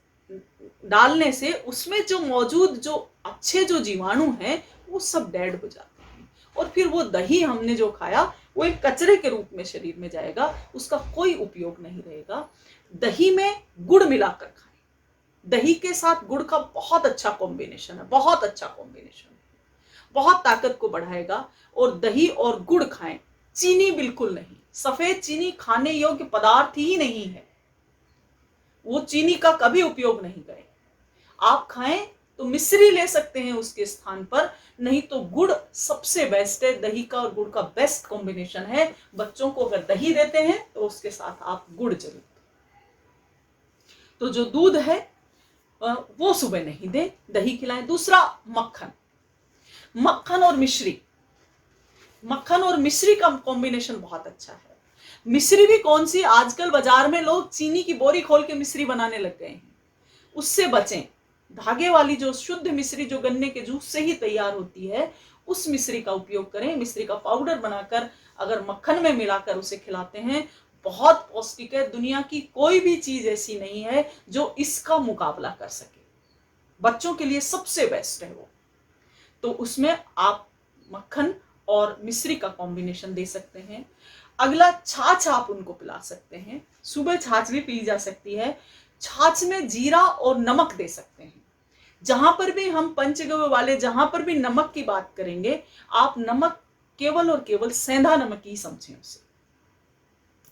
A: डालने से उसमें जो मौजूद जो अच्छे जो जीवाणु हैं वो सब डेड हो जाते हैं और फिर वो दही हमने जो खाया वो एक कचरे के रूप में शरीर में जाएगा, उसका कोई उपयोग नहीं रहेगा। दही में गुड़ मिलाकर खाएं। दही के साथ गुड़ का बहुत अच्छा कॉम्बिनेशन है, बहुत अच्छा कॉम्बिनेशन है, बहुत ताकत को बढ़ाएगा। और दही और गुड़ खाएं, चीनी बिल्कुल नहीं। सफेद चीनी खाने योग्य पदार्थ ही नहीं है, वो चीनी का कभी उपयोग नहीं करें। आप खाएं तो मिश्री ले सकते हैं उसके स्थान पर, नहीं तो गुड़ सबसे बेस्ट है। दही का और गुड़ का बेस्ट कॉम्बिनेशन है। बच्चों को अगर दही देते हैं तो उसके साथ आप गुड़ जरूर दें। तो जो दूध है वो सुबह नहीं दें, दही खिलाएं। दूसरा, मक्खन और मिश्री। मक्खन और मिश्री का कॉम्बिनेशन बहुत अच्छा है। मिश्री भी कौन सी, आजकल बाजार में लोग चीनी की बोरी खोल के मिश्री बनाने लग गए हैं, उससे बचें। धागे वाली जो शुद्ध मिश्री जो गन्ने के जूस से ही तैयार होती है उस मिश्री का उपयोग करें। मिश्री का पाउडर बनाकर अगर मक्खन में मिलाकर उसे खिलाते हैं, बहुत पौष्टिक है। दुनिया की कोई भी चीज ऐसी नहीं है जो इसका मुकाबला कर सके। बच्चों के लिए सबसे बेस्ट है वो। तो उसमें आप मक्खन और मिश्री का कॉम्बिनेशन दे सकते हैं। अगला, छाछ आप उनको पिला सकते हैं। सुबह छाछ भी पी जा सकती है। छाछ में जीरा और नमक दे सकते हैं। जहां पर भी हम पंचगव्य वाले जहां पर भी नमक की बात करेंगे, आप नमक केवल और केवल सेंधा नमक ही समझें उसे।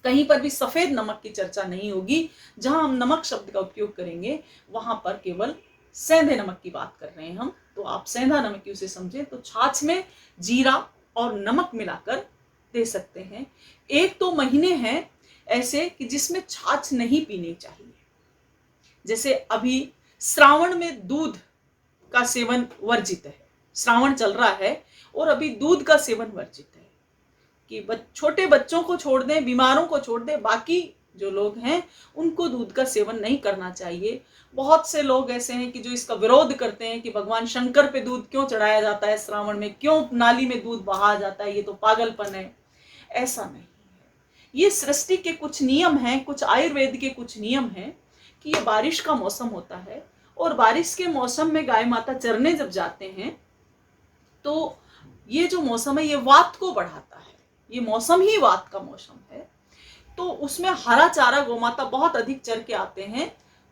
A: कहीं पर भी सफेद नमक की चर्चा नहीं होगी। जहां हम नमक शब्द का उपयोग करेंगे वहां पर केवल सेंधे नमक की बात कर रहे हैं हम, तो आप सेंधा नमक की उसे समझें। तो छाछ में जीरा और नमक मिलाकर दे सकते हैं। 1-2 महीने हैं ऐसे कि जिसमें छाछ नहीं पीनी चाहिए। जैसे अभी श्रावण में दूध का सेवन वर्जित है, श्रावण चल रहा है और अभी दूध का सेवन वर्जित है कि छोटे बच्चों को छोड़ दें, बीमारों को छोड़ दें, बाकी जो लोग हैं उनको दूध का सेवन नहीं करना चाहिए। बहुत से लोग ऐसे हैं कि जो इसका विरोध करते हैं कि भगवान शंकर पे दूध क्यों चढ़ाया जाता है श्रावण में, क्यों नाली में दूध बहाया जाता है, ये तो पागलपन है। ऐसा नहीं है, ये सृष्टि के कुछ नियम हैं, कुछ आयुर्वेद के कुछ नियम हैं कि ये बारिश का मौसम होता है और बारिश के मौसम में गाय माता चरने जब जाते हैं तो ये जो मौसम है ये वात को बढ़ाता है, ये मौसम ही वात का मौसम है। तो उसमें हरा चारा गौमाता बहुत अधिक चर के आते हैं,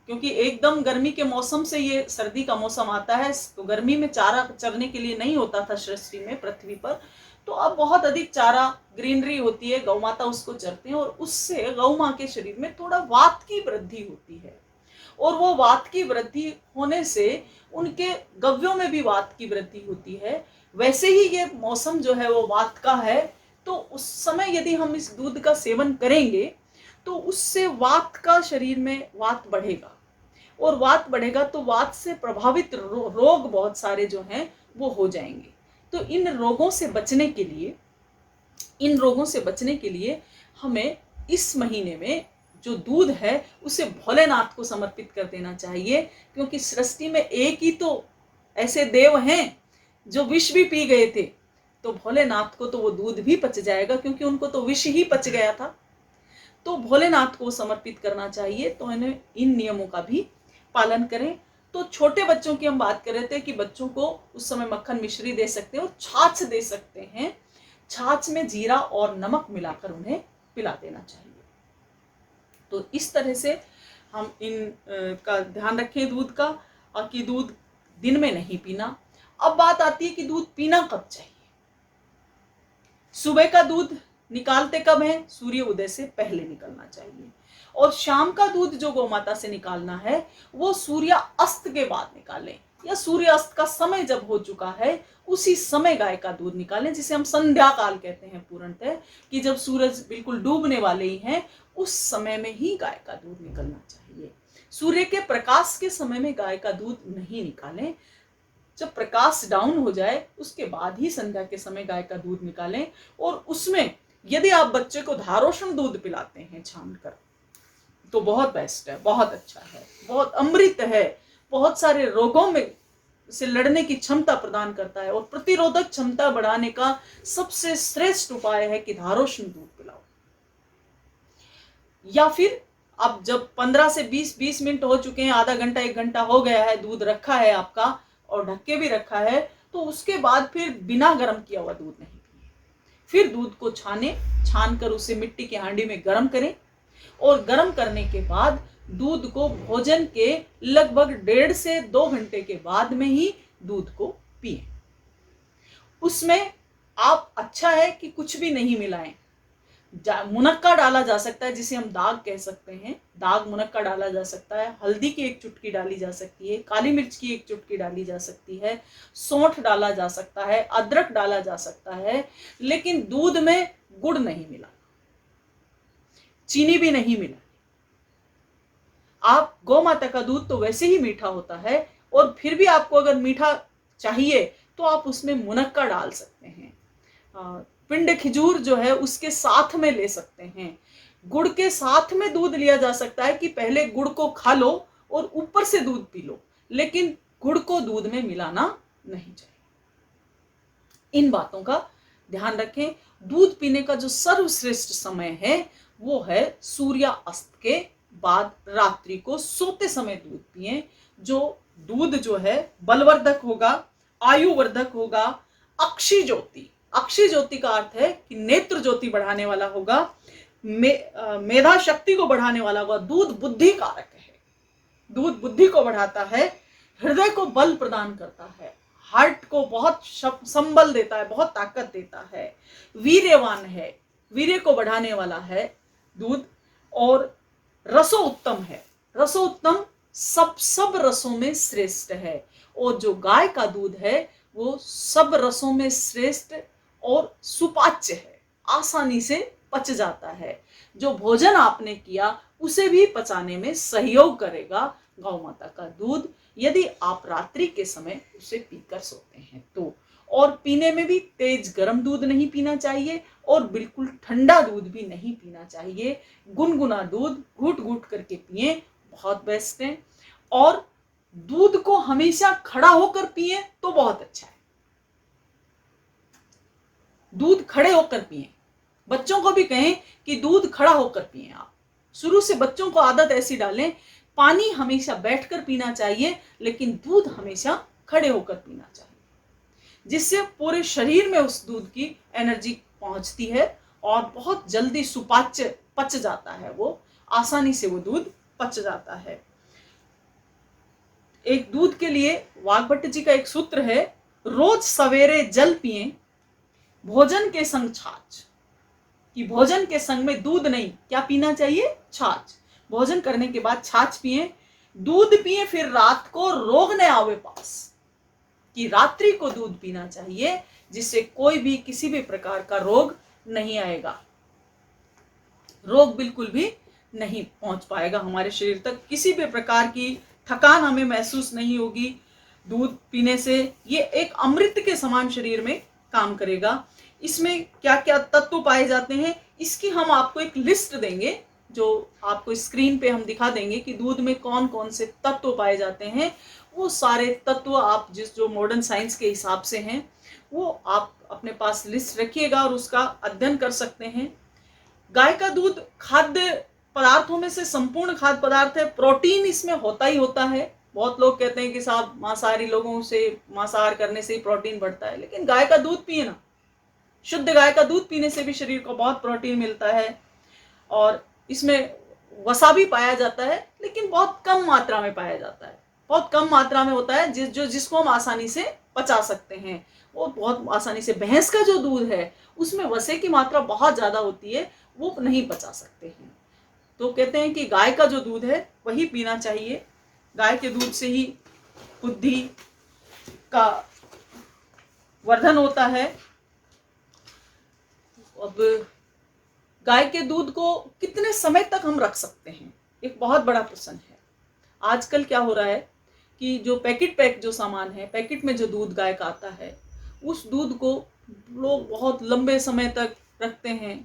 A: क्योंकि एकदम गर्मी के मौसम से ये सर्दी का मौसम आता है, तो गर्मी में चारा चरने के लिए नहीं होता था सृष्टि में, पृथ्वी पर। तो अब बहुत अधिक चारा ग्रीनरी होती है, गौमाता उसको चरते हैं और उससे गौ माँ के शरीर में थोड़ा वात की वृद्धि होती है और वो वात की वृद्धि होने से उनके गव्यों में भी वात की वृद्धि होती है। वैसे ही ये मौसम जो है वो वात का है, तो उस समय यदि हम इस दूध का सेवन करेंगे तो उससे वात का शरीर में वात बढ़ेगा और वात बढ़ेगा तो वात से प्रभावित रोग बहुत सारे जो हैं वो हो जाएंगे। तो इन रोगों से बचने के लिए हमें इस महीने में जो दूध है उसे भोलेनाथ को समर्पित कर देना चाहिए, क्योंकि सृष्टि में एक ही तो ऐसे देव हैं जो विष भी पी गए थे, तो भोलेनाथ को तो वो दूध भी पच जाएगा, क्योंकि उनको तो विष ही पच गया था। तो भोलेनाथ को समर्पित करना चाहिए। तो इन्हें इन नियमों का भी पालन करें। तो छोटे बच्चों की हम बात कर रहे थे कि बच्चों को उस समय मक्खन मिश्री दे सकते हैं और छाछ दे सकते हैं, छाछ में जीरा और नमक मिलाकर उन्हें पिला देना चाहिए। तो इस तरह से हम इन का ध्यान रखें दूध का, और कि दूध दिन में नहीं पीना। अब बात आती है कि दूध पीना कब चाहिए। सुबह का दूध निकालते कब है? सूर्य उदय से पहले निकलना चाहिए। और शाम का दूध जो गौमाता से निकालना है वो सूर्य अस्त के बाद निकालें, या सूर्य अस्त का समय जब हो चुका है उसी समय गाय का दूध निकालें, जिसे हम संध्या काल कहते हैं पूर्णतः, कि जब सूरज बिल्कुल डूबने वाले ही हैं उस समय में ही गाय का दूध निकलना चाहिए। सूर्य के प्रकाश के समय में गाय का दूध नहीं निकालें। जब प्रकाश डाउन हो जाए उसके बाद ही संध्या के समय गाय का दूध निकालें। और उसमें यदि आप बच्चे को धारोष्ण दूध पिलाते हैं छानकर तो बहुत बेस्ट है, बहुत अच्छा है, बहुत अमृत है, बहुत सारे रोगों में से लड़ने की क्षमता प्रदान करता है और प्रतिरोधक क्षमता बढ़ाने का सबसे श्रेष्ठ उपाय है कि धारोष्ण दूध पिलाओ। या फिर अब जब 15 से 20 मिनट हो चुके हैं, आधा घंटा 1 घंटा हो गया है, दूध रखा है आपका और ढक के भी रखा है, तो उसके बाद फिर बिना गर्म किया हुआ दूध नहीं पिए। फिर दूध को छानकर उसे मिट्टी की हांडी में गर्म करें और गर्म करने के बाद दूध को भोजन के लगभग 1.5 से 2 घंटे के बाद में ही दूध को पिए। उसमें आप अच्छा है कि कुछ भी नहीं मिलाएं। मुनक्का डाला जा सकता है, जिसे हम दाग कह सकते हैं, दाग मुनक्का डाला जा सकता है, हल्दी की 1 चुटकी डाली जा सकती है, काली मिर्च की 1 चुटकी डाली जा सकती है, सौंठ डाला जा सकता है, अदरक डाला जा सकता है, लेकिन दूध में गुड़ नहीं मिला, चीनी भी नहीं मिला। आप गौ माता का दूध तो वैसे ही मीठा होता है, और फिर भी आपको अगर मीठा चाहिए तो आप उसमें मुनक्का डाल सकते हैं, पिंड खिजूर जो है उसके साथ में ले सकते हैं, गुड़ के साथ में दूध लिया जा सकता है कि पहले गुड़ को खा लो और ऊपर से दूध पी लो, लेकिन गुड़ को दूध में मिलाना नहीं चाहिए। इन बातों का ध्यान रखें। दूध पीने का जो सर्वश्रेष्ठ समय है वो है सूर्य अस्त के बाद रात्रि को सोते समय दूध पिए। जो दूध जो है बलवर्धक होगा, आयुवर्धक होगा, अक्षी ज्योति का अर्थ है कि नेत्र ज्योति बढ़ाने वाला होगा, मेधा शक्ति को बढ़ाने वाला होगा। दूध बुद्धि कारक है, दूध बुद्धि को बढ़ाता है, हृदय को बल प्रदान करता है, हार्ट को बहुत संबल देता है, बहुत ताकत देता है, वीर्यवान है, वीर्य को बढ़ाने वाला है दूध, और रसोत्तम है। रसोत्तम सब रसों में श्रेष्ठ है, और जो गाय का दूध है वो सब रसों में श्रेष्ठ और सुपाच्य है, आसानी से पच जाता है। जो भोजन आपने किया उसे भी पचाने में सहयोग करेगा गौ माता का दूध, यदि आप रात्रि के समय उसे पीकर सोते हैं तो। और पीने में भी तेज गर्म दूध नहीं पीना चाहिए और बिल्कुल ठंडा दूध भी नहीं पीना चाहिए। गुनगुना दूध घूट घूट करके पिए, बहुत बेस्ट है। और दूध को हमेशा खड़ा होकर पिए तो बहुत अच्छा है। दूध खड़े होकर पिए। बच्चों को भी कहें कि दूध खड़ा होकर पिए। आप शुरू से बच्चों को आदत ऐसी डालें, पानी हमेशा बैठकर पीना चाहिए लेकिन दूध हमेशा खड़े होकर पीना चाहिए, जिससे पूरे शरीर में उस दूध की एनर्जी पहुंचती है और बहुत जल्दी सुपाच्य पच जाता है, वो आसानी से वो दूध पच जाता है। एक दूध के लिए वाघभट्ट जी का एक सूत्र है, रोज सवेरे जल पिए भोजन के संग छाछ। कि भोजन के संग में दूध नहीं, क्या पीना चाहिए? छाछ। भोजन करने के बाद छाछ पिए, दूध पिए फिर रात को रोग न आवे पास। कि रात्रि को दूध पीना चाहिए जिससे कोई भी किसी भी प्रकार का रोग नहीं आएगा, रोग बिल्कुल भी नहीं पहुंच पाएगा हमारे शरीर तक, किसी भी प्रकार की थकान हमें महसूस नहीं होगी। दूध पीने से ये एक अमृत के समान शरीर में काम करेगा। इसमें क्या क्या तत्व पाए जाते हैं इसकी हम आपको एक लिस्ट देंगे, जो आपको स्क्रीन पे हम दिखा देंगे कि दूध में कौन कौन से तत्व पाए जाते हैं। वो सारे तत्व आप जिस जो मॉडर्न साइंस के हिसाब से हैं वो आप अपने पास लिस्ट रखिएगा और उसका अध्ययन कर सकते हैं। गाय का दूध खाद्य पदार्थों में से संपूर्ण खाद्य पदार्थ है, प्रोटीन इसमें होता ही होता है। बहुत लोग कहते हैं कि साहब मांसाहारी लोगों से मांसाहार करने से ही प्रोटीन बढ़ता है, लेकिन गाय का दूध पिए ना, शुद्ध गाय का दूध पीने से भी शरीर को बहुत प्रोटीन मिलता है। और इसमें वसा भी पाया जाता है लेकिन बहुत कम मात्रा में पाया जाता है, बहुत कम मात्रा में होता है जिसको हम आसानी से पचा सकते हैं, वो बहुत आसानी से। भैंस का जो दूध है उसमें वसे की मात्रा बहुत ज्यादा होती है, वो नहीं पचा सकते हैं। तो कहते हैं कि गाय का जो दूध है वही पीना चाहिए। गाय के दूध से ही बुद्धि का वर्धन होता है। अब गाय के दूध को कितने समय तक हम रख सकते हैं, एक बहुत बड़ा प्रश्न है। आजकल क्या हो रहा है कि जो पैकेट जो सामान है, पैकेट में जो दूध गाय का आता है, उस दूध को लोग बहुत लंबे समय तक रखते हैं।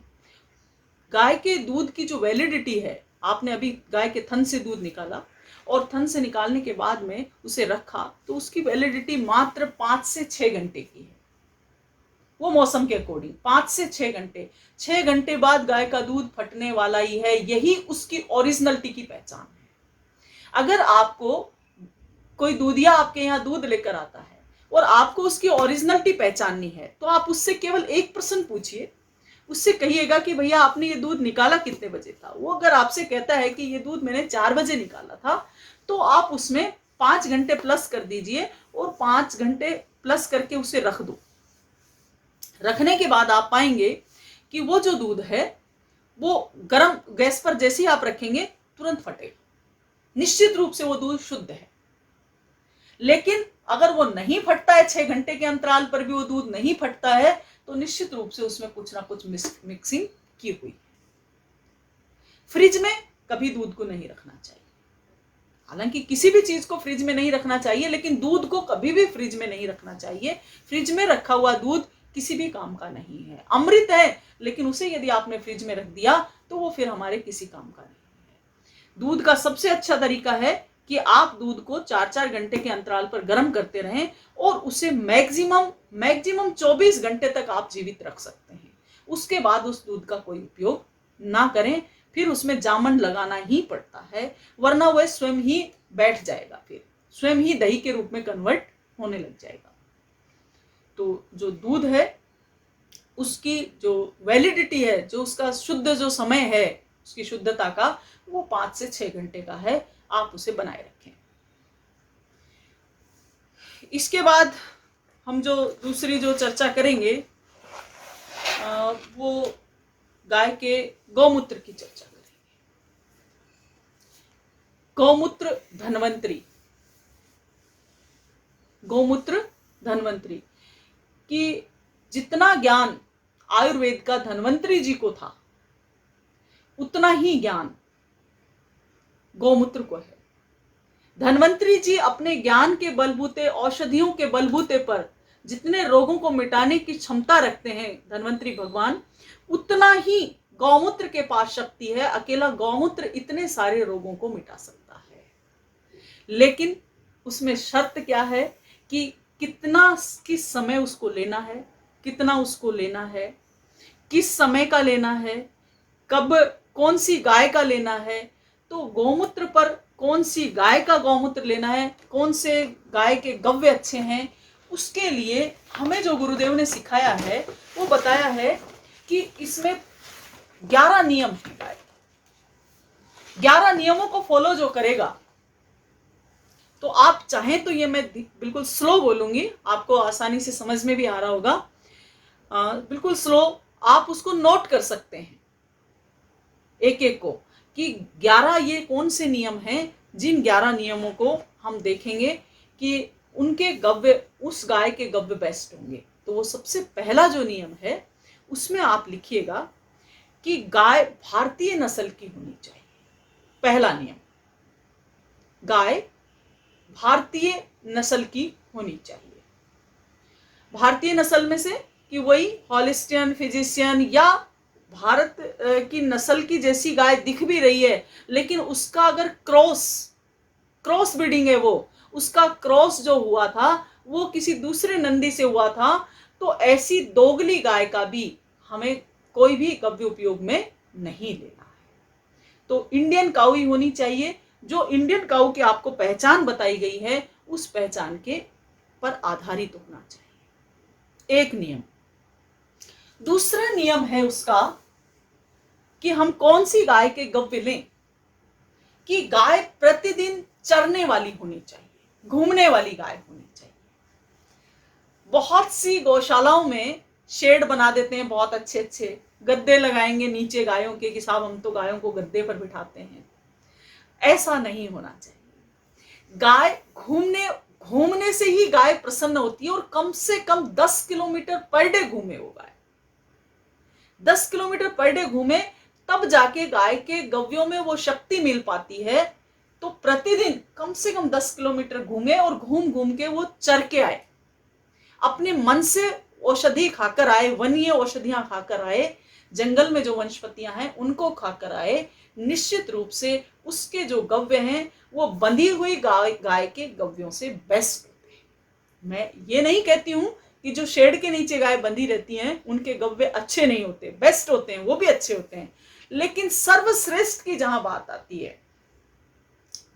A: गाय के दूध की जो वैलिडिटी है, आपने अभी गाय के थन से दूध निकाला और थन से निकालने के बाद में उसे रखा तो उसकी वैलिडिटी मात्र 5 से 6 घंटे की है। वो मौसम के अकॉर्डिंग 5 से 6 घंटे, 6 घंटे बाद गाय का दूध फटने वाला ही है, यही उसकी ओरिजिनलिटी की पहचान है। अगर आपको कोई दूधिया आपके यहाँ दूध लेकर आता है और आपको उसकी ओरिजिनलिटी पहचाननी है तो आप उससे केवल एक प्रश्न पूछिए, उससे कहिएगा कि भैया आपने ये दूध निकाला कितने बजे था। वो अगर आपसे कहता है कि ये दूध मैंने 4 बजे निकाला था तो आप उसमें 5 घंटे प्लस कर दीजिए और 5 घंटे प्लस करके उसे रख दो। रखने के बाद आप पाएंगे कि वो जो दूध है वो गर्म गैस पर जैसे ही आप रखेंगे तुरंत फटेगा। निश्चित रूप से वो दूध शुद्ध है। लेकिन अगर वो नहीं फटता है, 6 घंटे के अंतराल पर भी वो दूध नहीं फटता है, तो निश्चित रूप से उसमें कुछ ना कुछ मिक्सिंग की हुई है। फ्रिज में कभी दूध को नहीं रखना चाहिए। हालांकि किसी भी चीज को फ्रिज में नहीं रखना चाहिए, लेकिन दूध को कभी भी फ्रिज में नहीं रखना चाहिए। फ्रिज में रखा हुआ दूध किसी भी काम का नहीं है, अमृत है, लेकिन उसे यदि आपने फ्रिज में रख दिया तो वो फिर हमारे किसी काम का नहीं है। दूध का सबसे अच्छा तरीका है कि आप दूध को 4-4 घंटे के अंतराल पर गर्म करते रहें और उसे मैक्सिमम 24 घंटे तक आप जीवित रख सकते हैं। उसके बाद उस दूध का कोई उपयोग ना करें, फिर उसमें जामन लगाना ही पड़ता है, वरना वह स्वयं ही बैठ जाएगा, फिर स्वयं ही दही के रूप में कन्वर्ट होने लग जाएगा। तो जो दूध है उसकी जो वैलिडिटी है, जो उसका शुद्ध जो समय है उसकी शुद्धता का, वो 5 से 6 घंटे का है। आप उसे बनाए रखें। इसके बाद हम जो दूसरी जो चर्चा करेंगे वो गाय के गौमूत्र की चर्चा करेंगे। गौमूत्र धन्वंतरी, गौमूत्र धन्वंतरी की जितना ज्ञान आयुर्वेद का धन्वंतरी जी को था, उतना ही ज्ञान गौमूत्र को है। धन्वंतरी जी अपने ज्ञान के बलबूते, औषधियों के बलबूते पर जितने रोगों को मिटाने की क्षमता रखते हैं धन्वंतरी भगवान, उतना ही गौमूत्र के पास शक्ति है। अकेला गौमूत्र इतने सारे रोगों को मिटा सकता है, लेकिन उसमें शर्त क्या है कि कितना, किस समय उसको लेना है, कितना उसको लेना है, किस समय का लेना है, कब, कौन सी गाय का लेना है। तो गौमूत्र पर कौन सी गाय का गौमूत्र लेना है, कौन से गाय के गव्य अच्छे हैं, उसके लिए हमें जो गुरुदेव ने सिखाया है वो बताया है कि इसमें 11 नियम है। गाय 11 नियमों को फॉलो जो करेगा, तो आप चाहें तो ये मैं बिल्कुल स्लो बोलूंगी, आपको आसानी से समझ में भी आ रहा होगा, बिल्कुल स्लो, आप उसको नोट कर सकते हैं एक एक को, कि 11 ये कौन से नियम हैं। जिन 11 नियमों को हम देखेंगे कि उनके गव्य, उस गाय के गव्य बेस्ट होंगे। तो वो सबसे पहला जो नियम है उसमें आप लिखिएगा कि गाय भारतीय नस्ल की होनी चाहिए। पहला नियम, गाय भारतीय नस्ल की होनी चाहिए। भारतीय नस्ल में से कि वही हॉलिस्टियन, फिजिशियन या भारत की नस्ल की जैसी गाय दिख भी रही है, लेकिन उसका अगर क्रॉस ब्रीडिंग है, वो उसका क्रॉस जो हुआ था वो किसी दूसरे नंदी से हुआ था, तो ऐसी दोगली गाय का भी हमें कोई भी गव्य उपयोग में नहीं लेना है। तो इंडियन काऊ ही होनी चाहिए। जो इंडियन काऊ की आपको पहचान बताई गई है, उस पहचान के पर आधारित होना चाहिए, एक नियम। दूसरा नियम है उसका कि हम कौन सी गाय के गव्य लें, कि गाय प्रतिदिन चरने वाली होनी चाहिए, घूमने वाली गाय होनी चाहिए। बहुत सी गौशालाओं में शेड बना देते हैं, बहुत अच्छे अच्छे गद्दे लगाएंगे नीचे गायों के, कि साहब हम तो गायों को गद्दे पर बिठाते हैं। ऐसा नहीं होना चाहिए। गाय घूमने से ही गाय प्रसन्न होती है, और कम से कम 10 किलोमीटर पर डे घूमे वो गाय, 10 किलोमीटर पर डे घूमे, तब जाके गाय के गव्यों में वो शक्ति मिल पाती है। तो प्रतिदिन कम से कम 10 किलोमीटर घूमे, और घूम घूम के वो चर के आए, अपने मन से औषधि खाकर आए, वनीय औषधियां खाकर आए, जंगल में जो वनस्पतियां हैं उनको खाकर आए। निश्चित रूप से उसके जो गव्य हैं वो बंधी हुई गाय के गव्यों से बेस्ट होते हैं। मैं ये नहीं कहती हूं कि जो शेड के नीचे गाय बंधी रहती हैं उनके गव्य अच्छे नहीं होते, बेस्ट होते हैं, वो भी अच्छे होते हैं, लेकिन सर्वश्रेष्ठ की जहां बात आती है,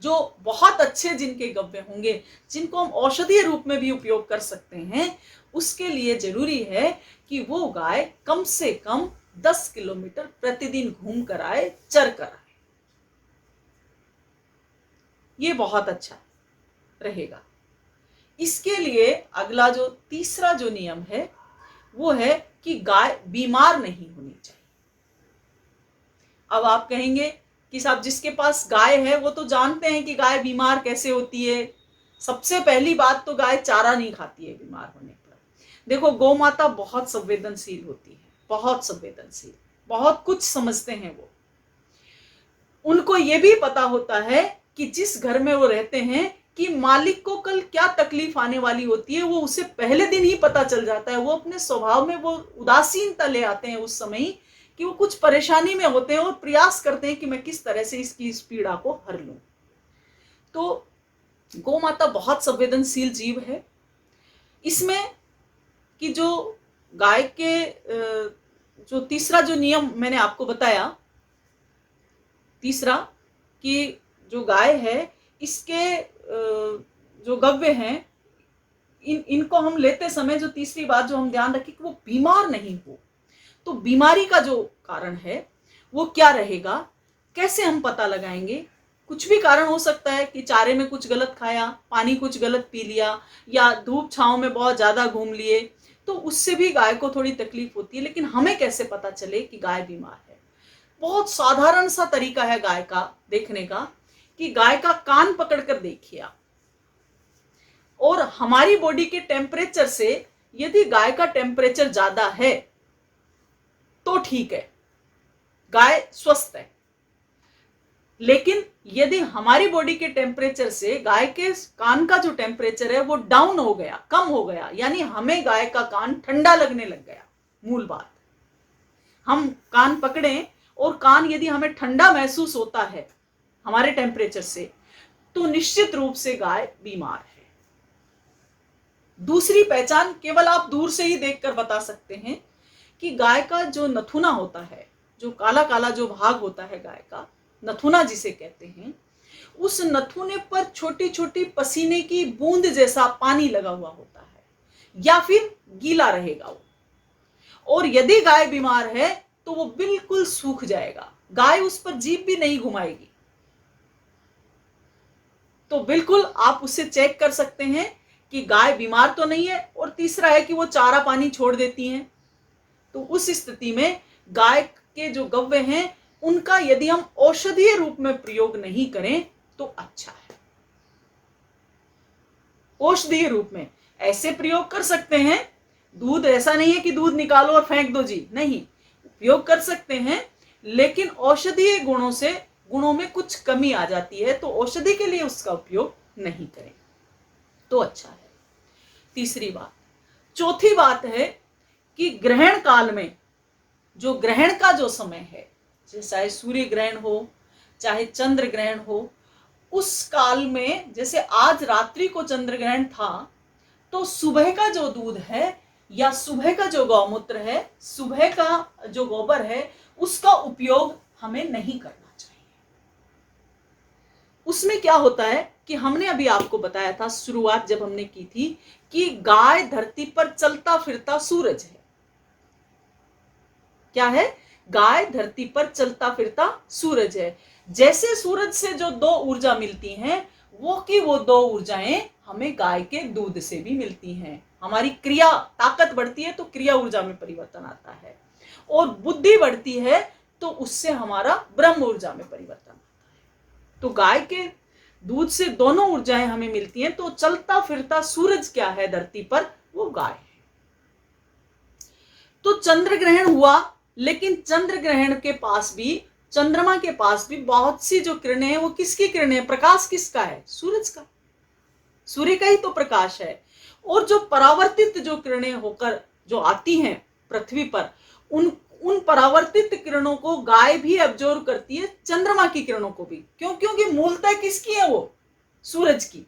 A: जो बहुत अच्छे जिनके गव्य होंगे, जिनको हम औषधीय रूप में भी उपयोग कर सकते हैं, उसके लिए जरूरी है कि वो गाय कम से कम 10 किलोमीटर प्रतिदिन घूम कर आए, चर कर आए। ये बहुत अच्छा रहेगा। इसके लिए अगला जो तीसरा जो नियम है वो है कि गाय बीमार नहीं होनी चाहिए। अब आप कहेंगे कि साहब जिसके पास गाय है वो तो जानते हैं कि गाय बीमार कैसे होती है। सबसे पहली बात तो गाय चारा नहीं खाती है बीमार होने पर। देखो, गौ माता बहुत संवेदनशील होती है, बहुत संवेदनशील, बहुत कुछ समझते हैं वो। उनको ये भी पता होता है कि जिस घर में वो रहते हैं कि मालिक को कल क्या तकलीफ आने वाली होती है, वो उसे पहले दिन ही पता चल जाता है। वो अपने स्वभाव में वो उदासीनता ले आते हैं उस समय कि वो कुछ परेशानी में होते हैं और प्रयास करते हैं कि मैं किस तरह से इसकी इस पीड़ा को हर लूं। तो गौ माता बहुत संवेदनशील जीव है। इसमें कि जो गाय के जो तीसरा जो नियम मैंने आपको बताया, तीसरा कि जो गाय है इसके जो गव्य हैं, इनको हम लेते समय जो तीसरी बात जो हम ध्यान रखें कि वो बीमार नहीं हो। तो बीमारी का जो कारण है वो क्या रहेगा, कैसे हम पता लगाएंगे? कुछ भी कारण हो सकता है कि चारे में कुछ गलत खाया, पानी कुछ गलत पी लिया, या धूप छांव में बहुत ज्यादा घूम लिए, तो उससे भी गाय को थोड़ी तकलीफ होती है। लेकिन हमें कैसे पता चले कि गाय बीमार है? बहुत साधारण सा तरीका है गाय का देखने का, कि गाय का कान पकड़ कर देखिए आप, और हमारी बॉडी के टेम्परेचर से यदि गाय का टेम्परेचर ज्यादा है तो ठीक है, गाय स्वस्थ है। लेकिन यदि हमारी बॉडी के टेम्परेचर से गाय के कान का जो टेम्परेचर है वो डाउन हो गया, कम हो गया, यानी हमें गाय का कान ठंडा लगने लग गया, मूल बात, हम कान पकड़े और कान यदि हमें ठंडा महसूस होता है हमारे टेम्परेचर से, तो निश्चित रूप से गाय बीमार है। दूसरी पहचान केवल आप दूर से ही देखकर बता सकते हैं कि गाय का जो नथुना होता है, जो काला काला जो भाग होता है गाय का, नथुना जिसे कहते हैं, उस नथुने पर छोटी छोटी पसीने की बूंद जैसा पानी लगा हुआ होता है या फिर गीला रहेगा वो। और यदि गाय बीमार है तो वो बिल्कुल सूख जाएगा, गाय उस पर जीभ भी नहीं घुमाएगी। तो बिल्कुल आप उससे चेक कर सकते हैं कि गाय बीमार तो नहीं है। और तीसरा है कि वो चारा पानी छोड़ देती हैं, तो उस स्थिति में गाय के जो गव्य हैं उनका यदि हम औषधीय रूप में प्रयोग नहीं करें तो अच्छा है। औषधीय रूप में ऐसे प्रयोग कर सकते हैं, दूध ऐसा नहीं है कि दूध निकालो और फेंक दो जी, नहीं, उपयोग कर सकते हैं, लेकिन औषधीय गुणों में कुछ कमी आ जाती है, तो औषधि के लिए उसका उपयोग नहीं करें तो अच्छा है। तीसरी बात। चौथी बात है कि ग्रहण काल में, जो ग्रहण का जो समय है, चाहे सूर्य ग्रहण हो चाहे चंद्र ग्रहण हो, उस काल में, जैसे आज रात्रि को चंद्र ग्रहण था, तो सुबह का जो दूध है या सुबह का जो गौमूत्र है, सुबह का जो गोबर है, उसका उपयोग हमें नहीं करना चाहिए। उसमें क्या होता है कि हमने अभी आपको बताया था, शुरुआत जब हमने की थी, कि गाय धरती पर चलता फिरता सूरज है। क्या है? गाय धरती पर चलता फिरता सूरज है। जैसे सूरज से जो दो ऊर्जा मिलती हैं, वो दो ऊर्जाएं हमें गाय के दूध से भी मिलती हैं। हमारी क्रिया, ताकत बढ़ती है तो क्रिया ऊर्जा में परिवर्तन आता है, और बुद्धि बढ़ती है तो उससे हमारा ब्रह्म ऊर्जा में परिवर्तन आता है। तो गाय के दूध से दोनों ऊर्जाएं हमें मिलती हैं। तो चलता फिरता सूरज क्या है धरती पर? वो गाय है। तो चंद्र ग्रहण हुआ, लेकिन चंद्र ग्रहण के पास भी, चंद्रमा के पास भी बहुत सी जो किरणें हैं, वो किसकी किरणें हैं? प्रकाश किसका है? सूरज का। सूर्य का ही तो प्रकाश है। और जो परावर्तित जो किरणें होकर जो आती हैं पृथ्वी पर, उन परावर्तित किरणों को गाय भी अब्जॉर्व करती है, चंद्रमा की किरणों को भी। क्यों? क्योंकि मूलतः किसकी है वो? सूरज की।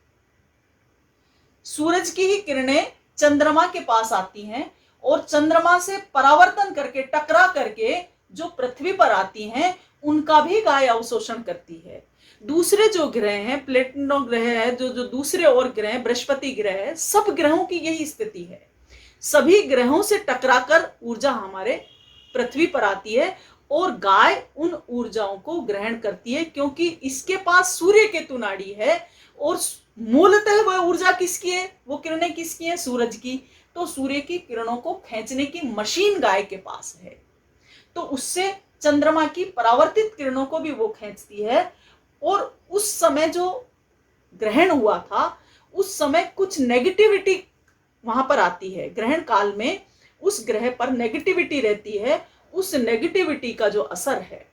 A: सूरज की ही किरणें चंद्रमा के पास आती हैं, और चंद्रमा से परावर्तन करके, टकरा करके जो पृथ्वी पर आती हैं, उनका भी गाय अवशोषण करती है। दूसरे जो ग्रह हैं, प्लेटो ग्रह है, जो दूसरे और ग्रह, बृहस्पति ग्रह है, सब ग्रहों की यही स्थिति है। सभी ग्रहों से टकराकर ऊर्जा हमारे पृथ्वी पर आती है, और गाय उन ऊर्जाओं को ग्रहण करती है, क्योंकि इसके पास सूर्य केतु नाड़ी है, और मूलतः वह ऊर्जा किसकी है? वो किरणें किसकी है? सूरज की। तो सूर्य की किरणों को खींचने की मशीन गाय के पास है, तो उससे चंद्रमा की परावर्तित किरणों को भी वो खींचती है। और उस समय जो ग्रहण हुआ था, उस समय कुछ नेगेटिविटी वहां पर आती है। ग्रहण काल में उस ग्रह पर नेगेटिविटी रहती है। उस नेगेटिविटी का जो असर है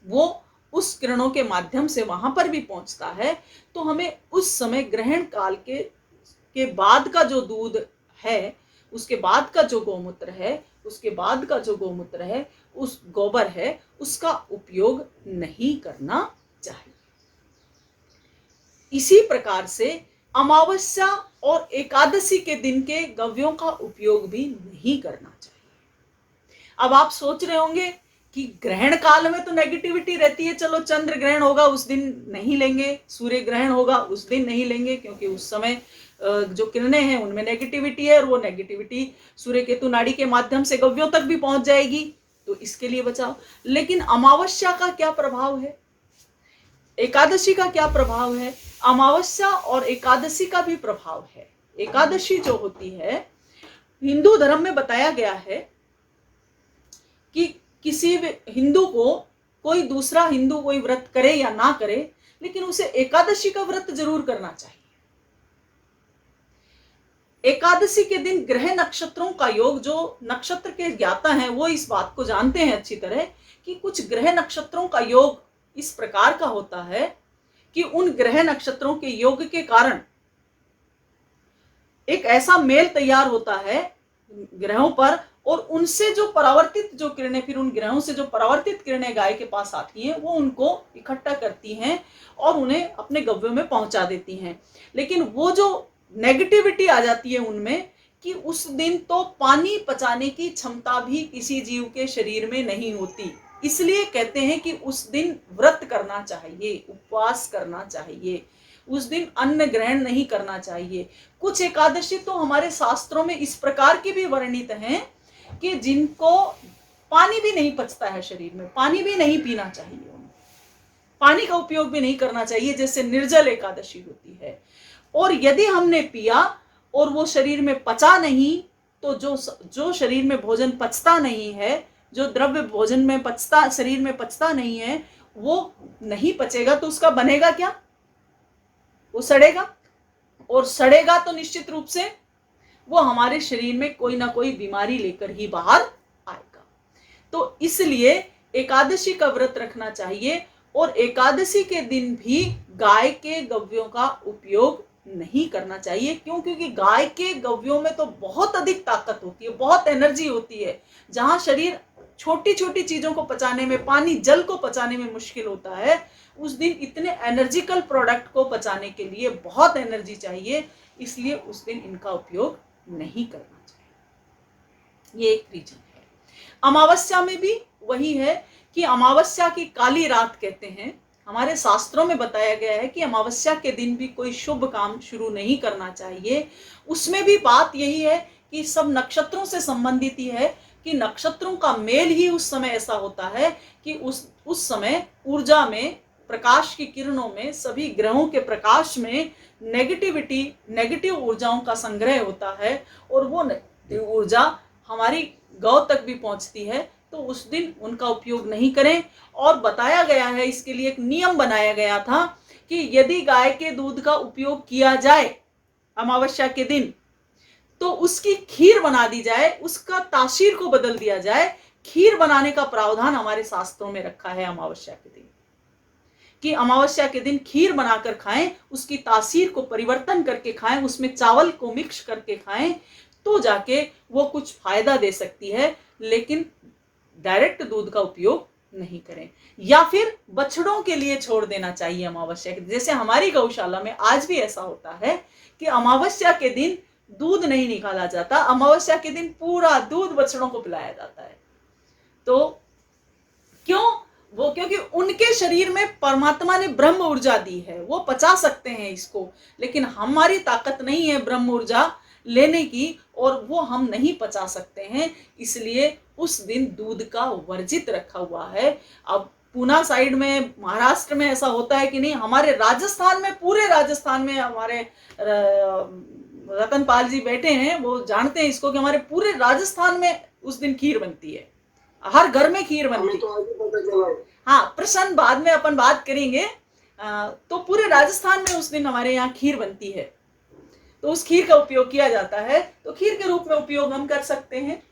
A: वो उस किरणों के माध्यम से वहां पर भी पहुंचता है। तो हमें उस समय ग्रहण काल के बाद का जो दूध है, उसके बाद का जो गौमूत्र है, उसके बाद का जो गौमूत्र है, उस गोबर है, उसका उपयोग नहीं करना चाहिए। इसी प्रकार से अमावस्या और एकादशी के दिन के गव्यों का उपयोग भी नहीं करना चाहिए। अब आप सोच रहे होंगे कि ग्रहण काल में तो नेगेटिविटी रहती है, चलो चंद्र ग्रहण होगा उस दिन नहीं लेंगे, सूर्य ग्रहण होगा उस दिन नहीं लेंगे, क्योंकि उस समय जो किरणें हैं उनमें नेगेटिविटी है, और वो नेगेटिविटी सूर्य केतु नाड़ी के माध्यम से गव्यों तक भी पहुंच जाएगी, तो इसके लिए बचाओ। लेकिन अमावस्या का क्या प्रभाव है? एकादशी का क्या प्रभाव है? अमावस्या और एकादशी का भी प्रभाव है। एकादशी जो होती है, हिंदू धर्म में बताया गया है कि किसी हिंदू को, कोई दूसरा हिंदू कोई व्रत करे या ना करे, लेकिन उसे एकादशी का व्रत जरूर करना चाहिए। एकादशी के दिन ग्रह नक्षत्रों का योग, जो नक्षत्र के ज्ञाता हैं वो इस बात को जानते हैं अच्छी तरह कि कुछ ग्रह नक्षत्रों का योग इस प्रकार का होता है कि उन ग्रह नक्षत्रों के योग के कारण एक ऐसा मेल तैयार होता है ग्रहों पर, और उनसे जो परावर्तित जो किरणें, फिर उन ग्रहों से जो परावर्तित किरणें गाय के पास आती हैं वो उनको इकट्ठा करती हैं और उन्हें अपने गव्यों में पहुंचा देती हैं। लेकिन वो जो नेगेटिविटी आ जाती है उनमें कि उस दिन तो पानी पचाने की क्षमता भी किसी जीव के शरीर में नहीं होती, इसलिए कहते हैं कि उस दिन व्रत करना चाहिए, उपवास करना चाहिए, उस दिन अन्न ग्रहण नहीं करना चाहिए। कुछ एकादशी तो हमारे शास्त्रों में इस प्रकार की भी वर्णित हैं कि जिनको पानी भी नहीं पचता है शरीर में, पानी भी नहीं पीना चाहिए, पानी का उपयोग भी नहीं करना चाहिए, जैसे निर्जल एकादशी होती है। और यदि हमने पिया और वो शरीर में पचा नहीं, तो जो शरीर में भोजन पचता नहीं है, जो द्रव्य भोजन में पचता, शरीर में पचता नहीं है, वो नहीं पचेगा तो उसका बनेगा क्या? वो सड़ेगा, और सड़ेगा तो निश्चित रूप से वो हमारे शरीर में कोई ना कोई बीमारी लेकर ही बाहर आएगा। तो इसलिए एकादशी का व्रत रखना चाहिए, और एकादशी के दिन भी गाय के गव्यों का उपयोग नहीं करना चाहिए। क्यों? क्योंकि गाय के गव्यों में तो बहुत अधिक ताकत होती है, बहुत एनर्जी होती है। जहां शरीर छोटी छोटी चीजों को पचाने में, पानी जल को पचाने में मुश्किल होता है, उस दिन इतने एनर्जिकल प्रोडक्ट को पचाने के लिए बहुत एनर्जी चाहिए, इसलिए उस दिन इनका उपयोग नहीं करना चाहिए। ये एक रीजन है। अमावस्या में भी वही है कि अमावस्या की काली रात कहते हैं। हमारे शास्त्रों में बताया गया है कि अमावस्या के दिन भी कोई शुभ काम शुरू नहीं करना चाहिए। उसमें भी बात यही है कि सब नक्षत्रों से संबंधित ही है कि नक्षत्रों का मेल ही उस समय ऐसा होता है कि उस समय ऊर्जा में, प्रकाश की किरणों में, सभी ग्रहों के प्रकाश में नेगेटिव ऊर्जाओं का संग्रह होता है, और वो नेगेटिव ऊर्जा हमारी गौ तक भी पहुंचती है। तो उस दिन उनका उपयोग नहीं करें। और बताया गया है, इसके लिए एक नियम बनाया गया था कि यदि गाय के दूध का उपयोग किया जाए अमावस्या के दिन, तो उसकी खीर बना दी जाए, उसका तासीर को बदल दिया जाए। खीर बनाने का प्रावधान हमारे शास्त्रों में रखा है अमावस्या के दिन, कि अमावस्या के दिन खीर बनाकर खाएं, उसकी तासीर को परिवर्तन करके खाएं, उसमें चावल को मिक्स करके खाएं, तो जाके वो कुछ फायदा दे सकती है। लेकिन डायरेक्ट दूध का उपयोग नहीं करें, या फिर बछड़ों के लिए छोड़ देना चाहिए अमावस्या के दिन। जैसे हमारी गौशाला में आज भी ऐसा होता है कि अमावस्या के दिन दूध नहीं निकाला जाता, अमावस्या के दिन पूरा दूध बछड़ों को पिलाया जाता है। तो क्यों? वो क्योंकि उनके शरीर में परमात्मा ने ब्रह्म ऊर्जा दी है, वो पचा सकते हैं इसको, लेकिन हमारी ताकत नहीं है ब्रह्म ऊर्जा लेने की, और वो हम नहीं पचा सकते हैं, इसलिए उस दिन दूध का वर्जित रखा हुआ है। अब पूना साइड में, महाराष्ट्र में ऐसा होता है कि नहीं? हमारे राजस्थान में, पूरे राजस्थान में हमारे रतनपाल जी बैठे हैं, वो जानते हैं इसको कि हमारे पूरे राजस्थान में उस दिन खीर बनती है, हर घर में खीर बनती है। हाँ, प्रसन्न, बाद में अपन बात करेंगे। तो पूरे राजस्थान में उस दिन हमारे यहाँ खीर बनती है, तो उस खीर का उपयोग किया जाता है, तो खीर के रूप में उपयोग हम कर सकते हैं।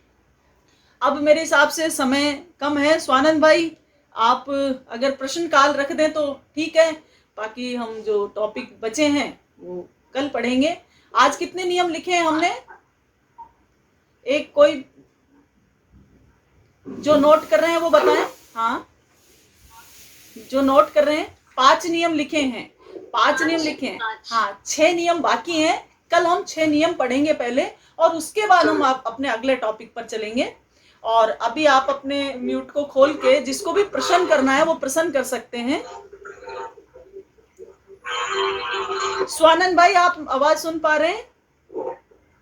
A: अब मेरे हिसाब से समय कम है। स्वानंद भाई, आप अगर प्रश्न काल रख दें तो ठीक है, बाकी हम जो टॉपिक बचे हैं वो कल पढ़ेंगे। आज कितने नियम लिखे हैं हमने? एक कोई जो नोट कर रहे हैं वो बताएं। हाँ, जो नोट कर रहे हैं, 5 नियम लिखे हैं, 5 नियम लिखे हैं। हाँ, 6 नियम बाकी हैं। कल हम 6 नियम पढ़ेंगे पहले, और उसके बाद हम अपने अगले टॉपिक पर चलेंगे। और अभी आप अपने म्यूट को खोल के जिसको भी प्रश्न करना है वो प्रश्न कर सकते हैं। स्वानंद भाई, आप आवाज सुन पा रहे हैं?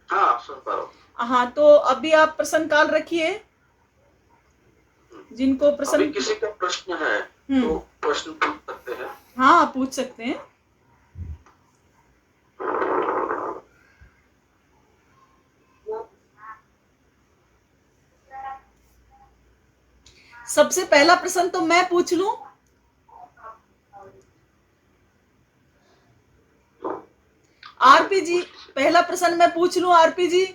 B: हाँ, सुन पा रहा हूँ।
A: हाँ, तो अभी आप प्रश्न काल रखिए, जिनको प्रश्न,
B: किसी का प्रश्न है तो प्रश्न पूछ सकते हैं।
A: हाँ, पूछ सकते हैं। सबसे पहला प्रश्न तो मैं पूछ लूं। आरपी जी, पहला प्रश्न मैं पूछ लूं आरपी जी?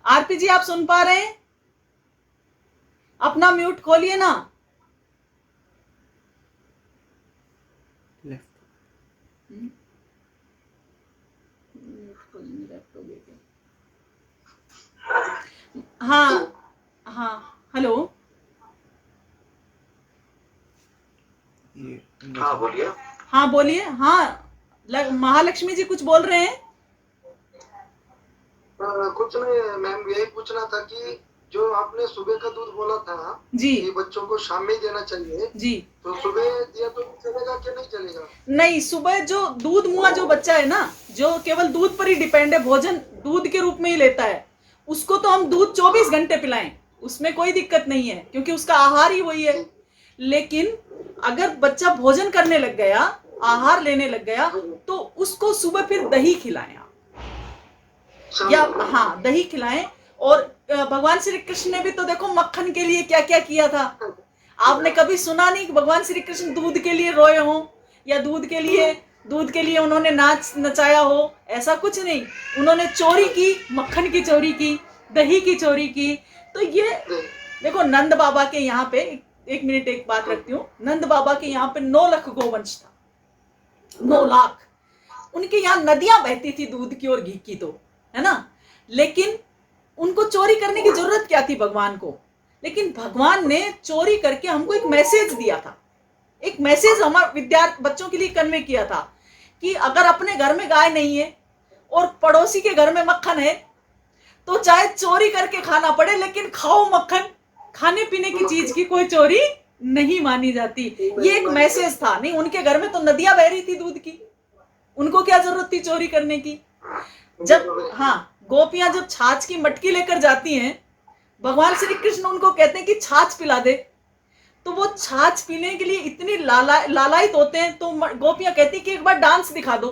A: आरपी जी आप सुन पा रहे हैं? अपना म्यूट खोलिए ना। हाँ हाँ, हेलो।
B: हाँ बोलिए।
A: हाँ बोलिए। हाँ, महालक्ष्मी जी कुछ बोल रहे हैं?
C: कुछ नहीं मैम, यही पूछना था कि जो आपने सुबह का दूध बोला था
A: जी
C: कि बच्चों को शाम में देना चाहिए,
A: जी।
C: तो सुबह दिया तो चलेगा कि नहीं चलेगा?
A: नहीं, सुबह जो दूध मुआ जो बच्चा है ना, जो केवल दूध पर ही डिपेंड है, भोजन दूध के रूप में ही लेता है, उसको तो हम दूध 24 घंटे पिलाएं, उसमें कोई दिक्कत नहीं है, क्योंकि उसका आहार ही वही है। लेकिन अगर बच्चा भोजन करने लग गया, आहार लेने लग गया, तो उसको सुबह फिर दही खिलाएं आप, या हाँ दही खिलाएं। और भगवान श्री कृष्ण ने भी तो देखो मक्खन के लिए क्या क्या किया था। आपने कभी सुना नहीं कि भगवान श्री कृष्ण दूध के लिए रोए हो, या दूध के लिए उन्होंने नाच नचाया हो? ऐसा कुछ नहीं। उन्होंने चोरी की, मक्खन की चोरी की, दही की चोरी की। तो ये देखो, नंद बाबा के यहाँ पे एक मिनट एक बात रखती हूँ। नंद बाबा के यहाँ पे 9 लाख गोवंश था, 9 लाख। उनके यहाँ नदियां बहती थी दूध की और घी की, तो है ना। लेकिन उनको चोरी करने की जरूरत क्या थी भगवान को? लेकिन भगवान ने चोरी करके हमको एक मैसेज दिया था। एक मैसेज हमारे विद्यार्थी बच्चों के लिए कन्वे किया था कि अगर अपने घर में गाय नहीं है और पड़ोसी के घर में मक्खन है, तो चाहे चोरी करके खाना पड़े, लेकिन खाओ मक्खन। खाने पीने की चीज की कोई चोरी नहीं मानी जाती। ये एक मैसेज था। नहीं, उनके घर में तो नदियां बह रही थी दूध की, उनको क्या जरूरत थी चोरी करने की? जब गोपियां जब छाछ की मटकी लेकर जाती हैं, भगवान श्री कृष्ण उनको कहते हैं कि छाछ पिला दे, तो वो छाछ पीने के लिए इतनी लालायित होते हैं। तो गोपियां कहती कि एक बार डांस दिखा दो,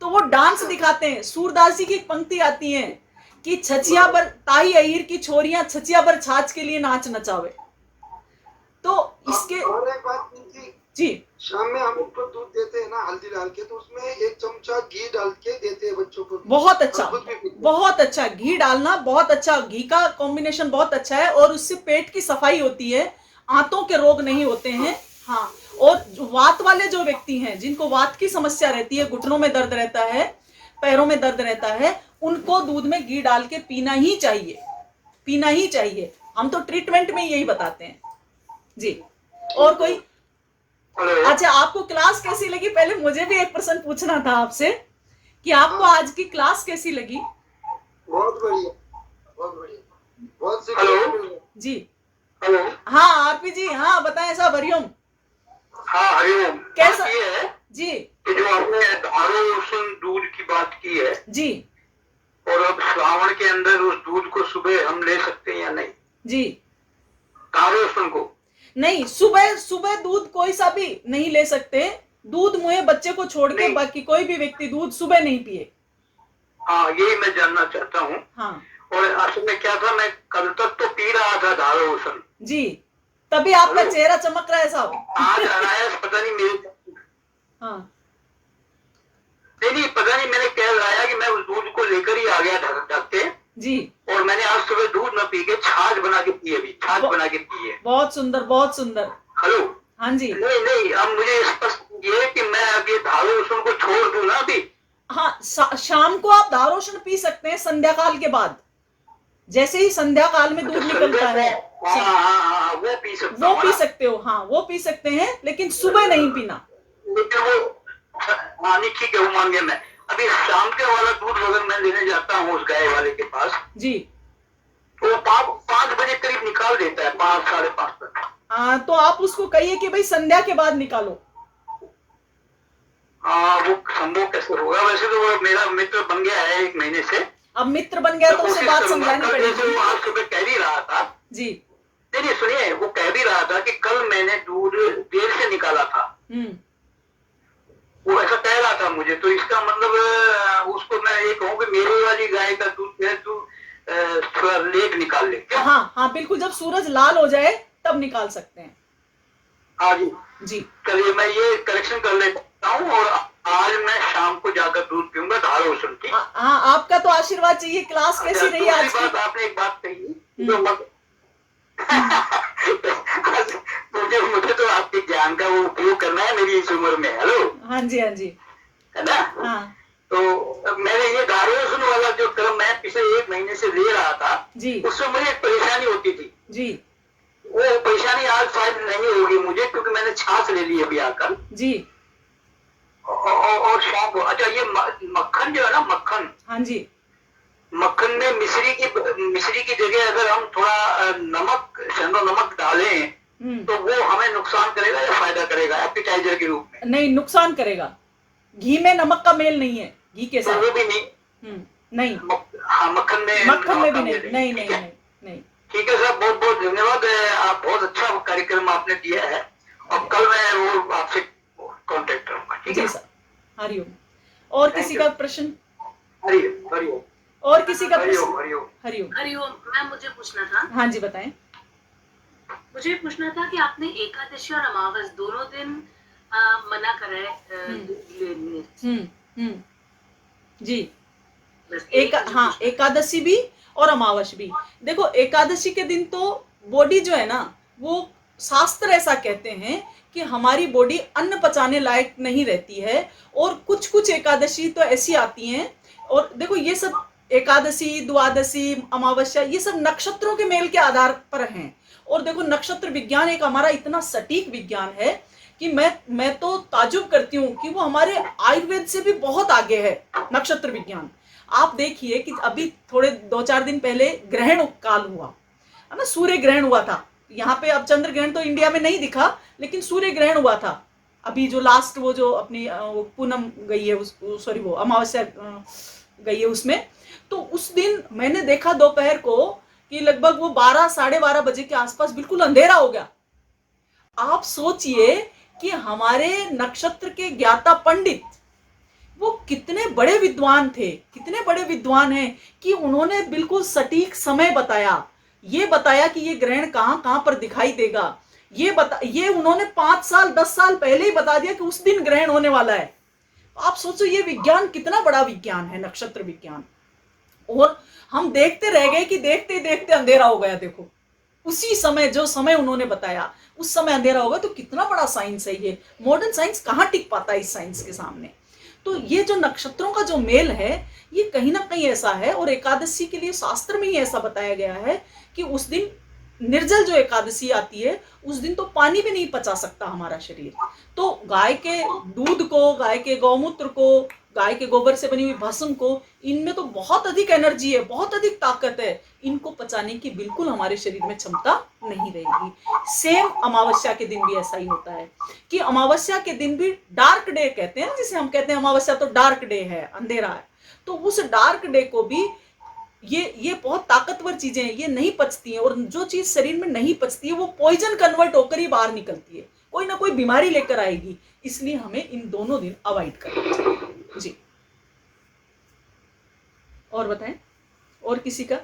A: तो वो डांस दिखाते हैं। सूरदास जी की एक पंक्ति आती है कि छछिया पर ताई अहीर की छोरियां छछिया पर छाछ के लिए नाच नचावे। तो इसके
C: और एक बात
A: जी,
C: शाम में हम उनको दूध देते हैं ना हल्दी डाल के, तो उसमें 1 चमचा घी डाल के देते हैं बच्चों को।
A: बहुत अच्छा, बहुत अच्छा। घी डालना बहुत अच्छा, घी का कॉम्बिनेशन बहुत अच्छा है, और उससे पेट की सफाई होती है, आंतों के रोग नहीं होते हैं। हाँ, और वात वाले जो व्यक्ति हैं, जिनको वात की समस्या रहती है, घुटनों में दर्द रहता है, पैरों में दर्द रहता है, उनको दूध में घी डाल के पीना ही चाहिए, पीना ही चाहिए। हम तो ट्रीटमेंट में यही बताते हैं जी। और कोई? अच्छा, आपको क्लास कैसी लगी? पहले मुझे भी एक प्रश्न पूछना था आपसे कि आपको आज की क्लास कैसी लगी?
C: बहुत बढ़िया, बहुत बढ़िया, बहुत सीखने
A: जी।
B: हेलो।
A: हाँ आरपी जी, हाँ बताएं साहब। हरिओम।
B: हाँ हरिओम।
A: कैसा
B: ये है
A: जी?
B: कि जो आपने धारोषण दूध की बात की है
A: जी
B: और अब श्रावण के अंदर उस दूध को सुबह हम ले सकते हैं या नहीं?
A: जी।
B: धारोषण को
A: नहीं, सुबह दूध कोई सा भी नहीं ले सकते। दूध मुहे बच्चे को छोड़ के बाकी कोई भी व्यक्ति दूध सुबह नहीं पिए।
B: हाँ, यही मैं जानना चाहता हूँ।
A: हाँ,
B: और असल में क्या था, मैं कल तक तो पी रहा था धारोषण
A: जी, तभी आपका चेहरा चमक रहा है साहब।
B: आज अनायास पता नहीं मेरे
A: हाँ,
B: नहीं पता नहीं मैंने क्या लगाया कि मैं उस दूध को लेकर ही आ गया ढक के
A: जी।
B: और मैंने आज सुबह दूध न पी के छाछ बना के पी, अभी छाछ बना के पी है।
A: बहुत सुंदर, बहुत सुंदर।
B: हेलो।
A: हाँ जी।
B: नहीं अब मुझे स्पष्ट ये कि मैं अब ये धारोषण को छोड़ दूं ना अभी?
A: हाँ, शाम को आप धारोषण पी सकते हैं, संध्या काल के बाद। जैसे ही संध्या काल में दूध निकलता है,
B: हाँ, वो पी सकता हूँ,
A: वो पी सकते हो। हाँ, वो पी सकते हैं, लेकिन सुबह नहीं पीना।
B: लेकिन वो नहीं, ठीक है, वो मान गया मैं। अभी शाम के वाला दूध अगर मैं लेने जाता हूँ उस गाय वाले के पास
A: जी,
B: तो वो 5 बजे करीब निकाल देता है, 5 साढ़े 5 तक।
A: हाँ, तो आप उसको कहिए कि भाई संध्या के बाद निकालो।
B: हाँ, वो संभव कैसे होगा? वैसे तो वो मेरा मित्र बन गया है 1 महीने से।
A: अब मित्र बन गया तो उसे बात समझानी पड़ेगी।
B: वो आज सुबह कह भी रहा था
A: जी।
B: नहीं सुनिए, वो कह भी रहा था कि कल मैंने दूध देर से निकाला था। वो ऐसा कह रहा था मुझे, तो इसका मतलब उसको मैं ये कहूँ कि मेरी वाली गाय का दूध है तू थोड़ा लेट निकाल ले क्या?
A: हाँ हाँ, बिल्कुल, जब सूरज लाल हो जाए तब निकाल सकते हैं।
B: हाँ जी,
A: जी।
B: चलिए मैं ये करेक्शन कर लेता हूँ और आज मैं शाम को जाकर दूध पीऊंगा धार ओशन की।
A: हाँ, आपका तो आशीर्वाद चाहिए। क्लास कैसी रही आज
B: दूसरी
A: की?
B: बात, आपने एक बात कही जो मुझे मुझे तो आपके ज्ञान का वो उपयोग करना है मेरी इस उम्र में। हेलो,
A: हाँ जी, हाँ जी,
B: है ना?
A: हाँ
B: तो मैंने ये धारोसन वाला जो क्रम मैं पिछले 1 महीने से ले रहा था,
A: जी,
B: उसमें मुझे एक परेशानी होती थी।
A: जी,
B: वो परेशानी आज शायद नहीं होगी मुझे, क्योंकि मैंने छाछ ले ली अभी आकर।
A: जी,
B: और शाम को, अच्छा ये मक्खन जो है ना, मक्खन,
A: हाँ जी,
B: मक्खन में मिश्री की जगह अगर हम थोड़ा नमक, सेंधो नमक डालें तो वो हमें नुकसान करेगा या फायदा करेगा एपिटाइजर के रूप में?
A: नहीं, नुकसान करेगा। घी में नमक का मेल नहीं है, घी के
B: तो
A: साथ।
B: वो भी नहीं?
A: नहीं,
B: हाँ, मक्खन में
A: मक्खन में
B: नमक
A: भी
B: का
A: नहीं,
B: मेल
A: नहीं,
B: ठीक
A: नहीं,
B: है।
A: नहीं, नहीं।
B: ठीक है सर, बहुत बहुत धन्यवाद। आप बहुत अच्छा कार्यक्रम आपने दिया है और कल मैं वो आपसे कांटेक्ट करूंगा। ठीक
A: जी
B: है
A: सर, हरिओम। और
B: Thank
A: किसी
B: you.
A: का प्रश्न?
B: हरिओम हरिओम
A: और किसी का
B: हरिओम
A: प्रश्न?
B: हरिओम।
A: हरिओम।
D: हरिओम मैम, मुझे पूछना था।
A: हाँ जी, बताएं।
D: मुझे पूछना था कि आपने एकादशी और अमावस दोनों दिन मना करा है लेने से।
A: जी।
D: बस यही मुझे
A: हाँ,
D: पूछना था।
A: एकादशी भी और अमावस भी। देखो, एकादशी के दिन तो बॉडी जो है ना, वो शास्त्र ऐसा कहते हैं कि हमारी बॉडी अन्न पचाने लायक नहीं रहती है। और कुछ कुछ एकादशी तो ऐसी आती हैं। और देखो, ये सब एकादशी, द्वादशी, अमावस्या, ये सब नक्षत्रों के मेल के आधार पर हैं। और देखो, नक्षत्र विज्ञान एक हमारा इतना सटीक विज्ञान है कि मैं तो ताजुब करती हूँ कि वो हमारे आयुर्वेद से भी बहुत आगे है नक्षत्र विज्ञान। आप देखिए कि अभी थोड़े 2-4 दिन पहले ग्रहण काल हुआ है ना, सूर्य ग्रहण हुआ था यहाँ पे। अब चंद्र ग्रहण तो इंडिया में नहीं दिखा, लेकिन सूर्य ग्रहण हुआ था अभी जो लास्ट, वो जो अपनी वो पूनम गई है, सॉरी, वो अमावस्या गई है उसमें। तो उस दिन मैंने देखा दोपहर को कि लगभग वो 12-12:30 बजे के आसपास बिल्कुल अंधेरा हो गया। आप सोचिए कि हमारे नक्षत्र के ज्ञाता पंडित वो कितने बड़े विद्वान थे, कितने बड़े विद्वान हैं कि उन्होंने बिल्कुल सटीक समय बताया। ये बताया कि ये ग्रहण कहां कहां पर दिखाई देगा। ये उन्होंने 5 साल 10 साल पहले ही बता दिया कि उस दिन ग्रहण होने वाला है। आप सोचो ये विज्ञान कितना बड़ा विज्ञान है, नक्षत्र विज्ञान। और हम देखते रह गए कि देखते देखते अंधेरा हो गया। देखो, उसी समय, जो समय उन्होंने बताया उस समय अंधेरा होगा। तो कितना बड़ा साइंस है ये। मॉडर्न साइंस कहां टिक पाता है इस साइंस के सामने। तो ये जो नक्षत्रों का जो मेल है, ये कहीं ना कहीं ऐसा है। और एकादशी के लिए शास्त्र में ही ऐसा बताया गया है कि उस दिन निर्जल जो एकादशी आती है, उस दिन तो पानी भी नहीं पचा सकता हमारा शरीर। तो गाय के दूध को, गाय के गौमूत्र को, गाय के गोबर से बनी हुई भस्म को, इनमें तो बहुत अधिक एनर्जी है, बहुत अधिक ताकत है। इनको पचाने की बिल्कुल हमारे शरीर में क्षमता नहीं रहेगी। सेम अमावस्या के दिन भी ऐसा ही होता है कि अमावस्या के दिन भी डार्क डे कहते हैं, जिसे हम कहते हैं अमावस्या तो डार्क डे है, अंधेरा है। तो उस डार्क डे को भी ये बहुत ताकतवर चीजें हैं, ये नहीं पचती हैं। और जो चीज शरीर में नहीं पचती है वो पॉइजन कन्वर्ट होकर ही बाहर निकलती है, कोई ना कोई बीमारी लेकर आएगी। इसलिए हमें इन दोनों दिन अवॉइड करना चाहिए। जी, और बताएं, और किसी का?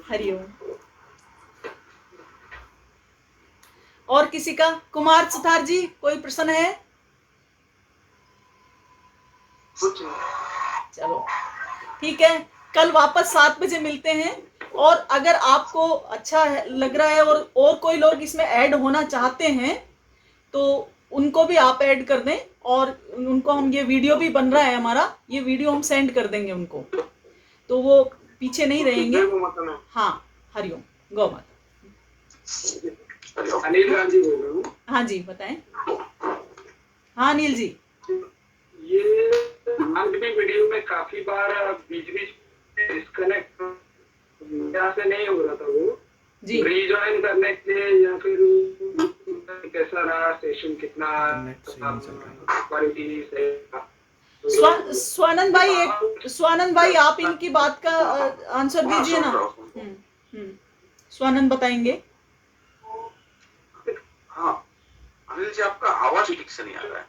A: हरिओम। और किसी का? कुमार सुथार जी, कोई प्रश्न है?
C: कुछ नहीं।
A: चलो ठीक है, कल वापस 7 बजे मिलते हैं। और अगर आपको अच्छा लग रहा है और कोई लोग इसमें ऐड होना चाहते हैं तो उनको भी आप ऐड कर दें। और उनको हम, ये वीडियो भी बन रहा है हमारा, ये वीडियो हम सेंड कर देंगे उनको, तो वो पीछे नहीं रहेंगे। हाँ, हरिओम, गौ माता।
E: अनिल गांधी बोल रहा हूँ।
A: हाँ जी, बताएं। हाँ अनिल जी,
E: ये वीडियो में काफी बार बीच बीच में डिस्कनेक्ट यहाँ से नहीं हो रहा था, वो
A: जी
E: रीजॉइन करने के लिए या फिर कैसा रहा सेशन, कितना क्वालिटी से?
A: स्वानंद भाई आप इनकी बात का आंसर दीजिए ना। स्वानंद बताएंगे।
F: हाँ अनिल जी, आपका आवाज ठीक से नहीं आ रहा है,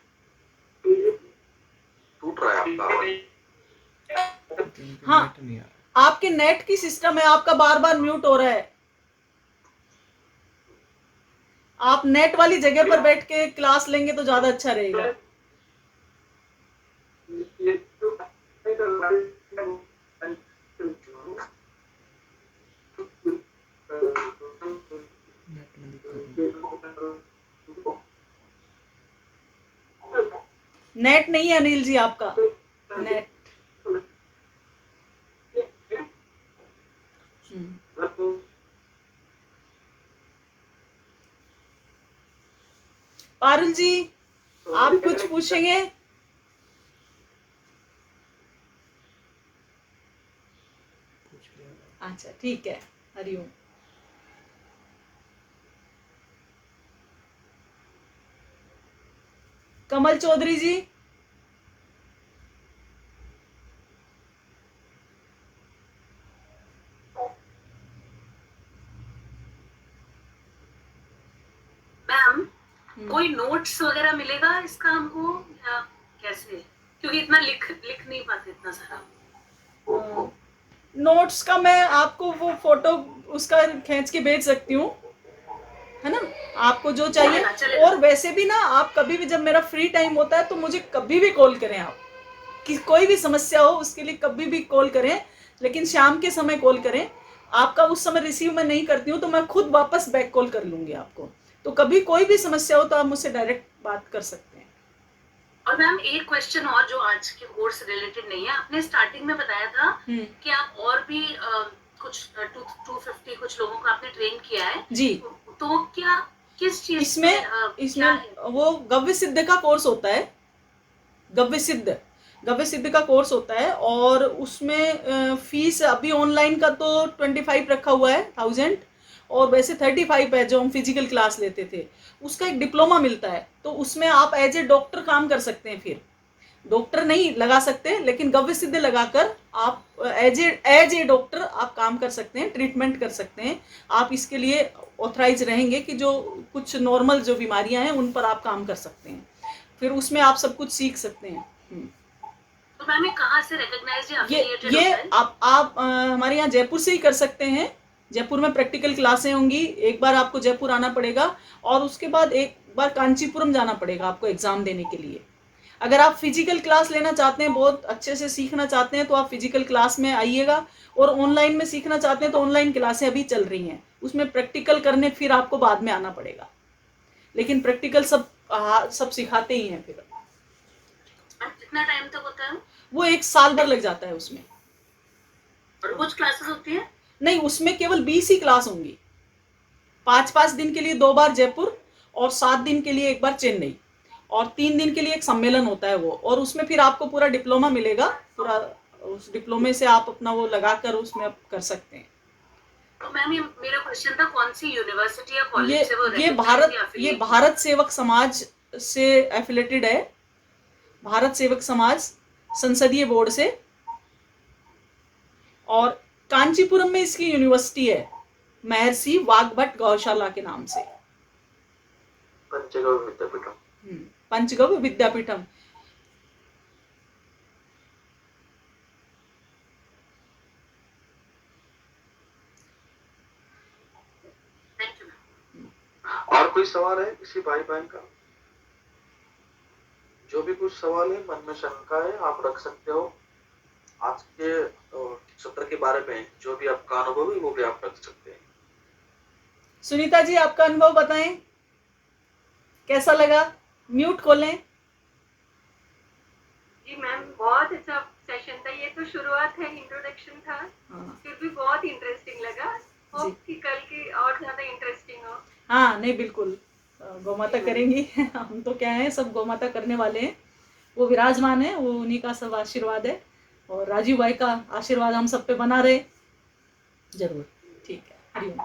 F: टूट रहा है आपका आवाज।
A: हाँ, आपके नेट की सिस्टम है, आपका बार बार म्यूट हो रहा है। आप नेट वाली जगह पर बैठ के क्लास लेंगे तो ज्यादा अच्छा रहेगा।
E: ये तो
A: नेट नहीं है अनिल जी आपका, नेट। पारुल जी आप कुछ पूछेंगे? अच्छा ठीक है, हरिओम। कमल चौधरी जी,
D: मैम कोई नोट्स वगैरह मिलेगा इसका हमको या कैसे, क्योंकि इतना लिख नहीं पाते इतना सारा।
A: नोट्स का मैं आपको वो फोटो उसका खींच के भेज सकती हूँ, है ना, आपको जो चाहिए।
D: चलेगा।
A: और वैसे भी ना आप कभी भी जब मेरा फ्री टाइम होता है तो मुझे कभी भी कॉल करें आप, कि कोई भी समस्या हो उसके लिए कभी भी कॉल करें, लेकिन शाम के समय कॉल करें। आपका उस समय रिसीव मैं नहीं करती हूँ तो मैं खुद वापस बैक कॉल कर लूंगी आपको। तो कभी कोई भी समस्या हो तो आप मुझसे डायरेक्ट बात कर सकते हैं।
D: और मैम एक क्वेश्चन और जो आज के कोर्स रिलेटेड नहीं है, आपने स्टार्टिंग में बताया था कि आप और भी कुछ 250 कुछ लोगों को आपने ट्रेन किया है
A: जी।
D: तो क्या किस चीज
A: इसमें वो गव्य सिद्ध का कोर्स होता है, गव्य सिद्ध का कोर्स होता है। और उसमें फीस अभी ऑनलाइन का तो 25 रखा हुआ है 1000, और वैसे 35 है जो हम फिजिकल क्लास लेते थे। उसका एक डिप्लोमा मिलता है, तो उसमें आप एज ए डॉक्टर काम कर सकते हैं। फिर डॉक्टर नहीं लगा सकते, लेकिन गव्य सिद्ध लगाकर आप एज ए डॉक्टर आप काम कर सकते हैं, ट्रीटमेंट कर सकते हैं। आप इसके लिए ऑथराइज रहेंगे कि जो कुछ नॉर्मल जो बीमारियां हैं उन पर आप काम कर सकते हैं। फिर उसमें आप सब कुछ सीख सकते हैं।
D: तो मैम ये कहाँ से रिकॉग्नाइज्ड या affiliated
A: ये
D: होता है?
A: आप हमारे यहाँ जयपुर से ही कर सकते हैं। जयपुर में प्रैक्टिकल क्लासें होंगी। एक बार आपको जयपुर आना पड़ेगा और उसके बाद एक बार कांचीपुरम जाना पड़ेगा आपको एग्जाम देने के लिए। अगर आप फिजिकल क्लास लेना चाहते हैं, बहुत अच्छे से सीखना चाहते हैं, तो आप फिजिकल क्लास में आइएगा। और ऑनलाइन में सीखना चाहते हैं तो ऑनलाइन क्लासें अभी चल रही हैं, उसमें प्रैक्टिकल करने फिर आपको बाद में आना पड़ेगा, लेकिन प्रैक्टिकल सब सिखाते ही हैं। फिर
D: कितना टाइम तक होता है?
A: वो 1 साल भर लग जाता है उसमें।
D: और कुछ क्लासेस होती है?
A: नहीं, उसमें केवल 20 ही क्लास होंगी। 5-5 दिन के लिए 2 बार जयपुर, और 7 दिन के लिए 1 बार चेन्नई, और 3 दिन के लिए एक सम्मेलन होता है वो। और उसमें फिर आपको पूरा डिप्लोमा मिलेगा। पूरा उस डिप्लोमे से आप अपना वो लगाकर उसमें आप कर सकते हैं।
D: तो मैम ये मेरा क्वेश्चन था, कौन सी यूनिवर्सिटी या कॉलेज से वो
A: ये भारत सेवक समाज से एफिलेटेड है, भारत सेवक समाज संसदीय बोर्ड से। और कांचीपुरम में इसकी यूनिवर्सिटी है, महर्षि वाग्भट गौशाला के नाम से,
B: पंचगव्य विद्यापीठम।
A: पंचगव्य विद्यापीठम।
D: Thank you.
F: और कोई सवाल है किसी भाई बहन का? जो भी कुछ सवाल है, मन में शंका है, आप रख सकते हो। आज के सत्र के बारे में जो भी आपका अनुभव है वो भी आप रख सकते हैं।
A: सुनीता जी आपका अनुभव बताएं, कैसा लगा? म्यूट खोलें।
G: जी मैम, बहुत अच्छा सेशन था। ये तो शुरुआत है, इंट्रोडक्शन था। फिर भी बहुत इंटरेस्टिंग लगा। होप कि कल की और ज्यादा इंटरेस्टिंग हो।
A: हाँ नहीं, बिल्कुल गौमाता करेंगी। हम तो क्या है, सब गौमाता करने वाले हैं। वो विराजमान है, वो उन्हीं का सब आशीर्वाद है, और राजीव भाई का आशीर्वाद हम सब पे बना रहे। जरूर। ठीक है, हरिओम।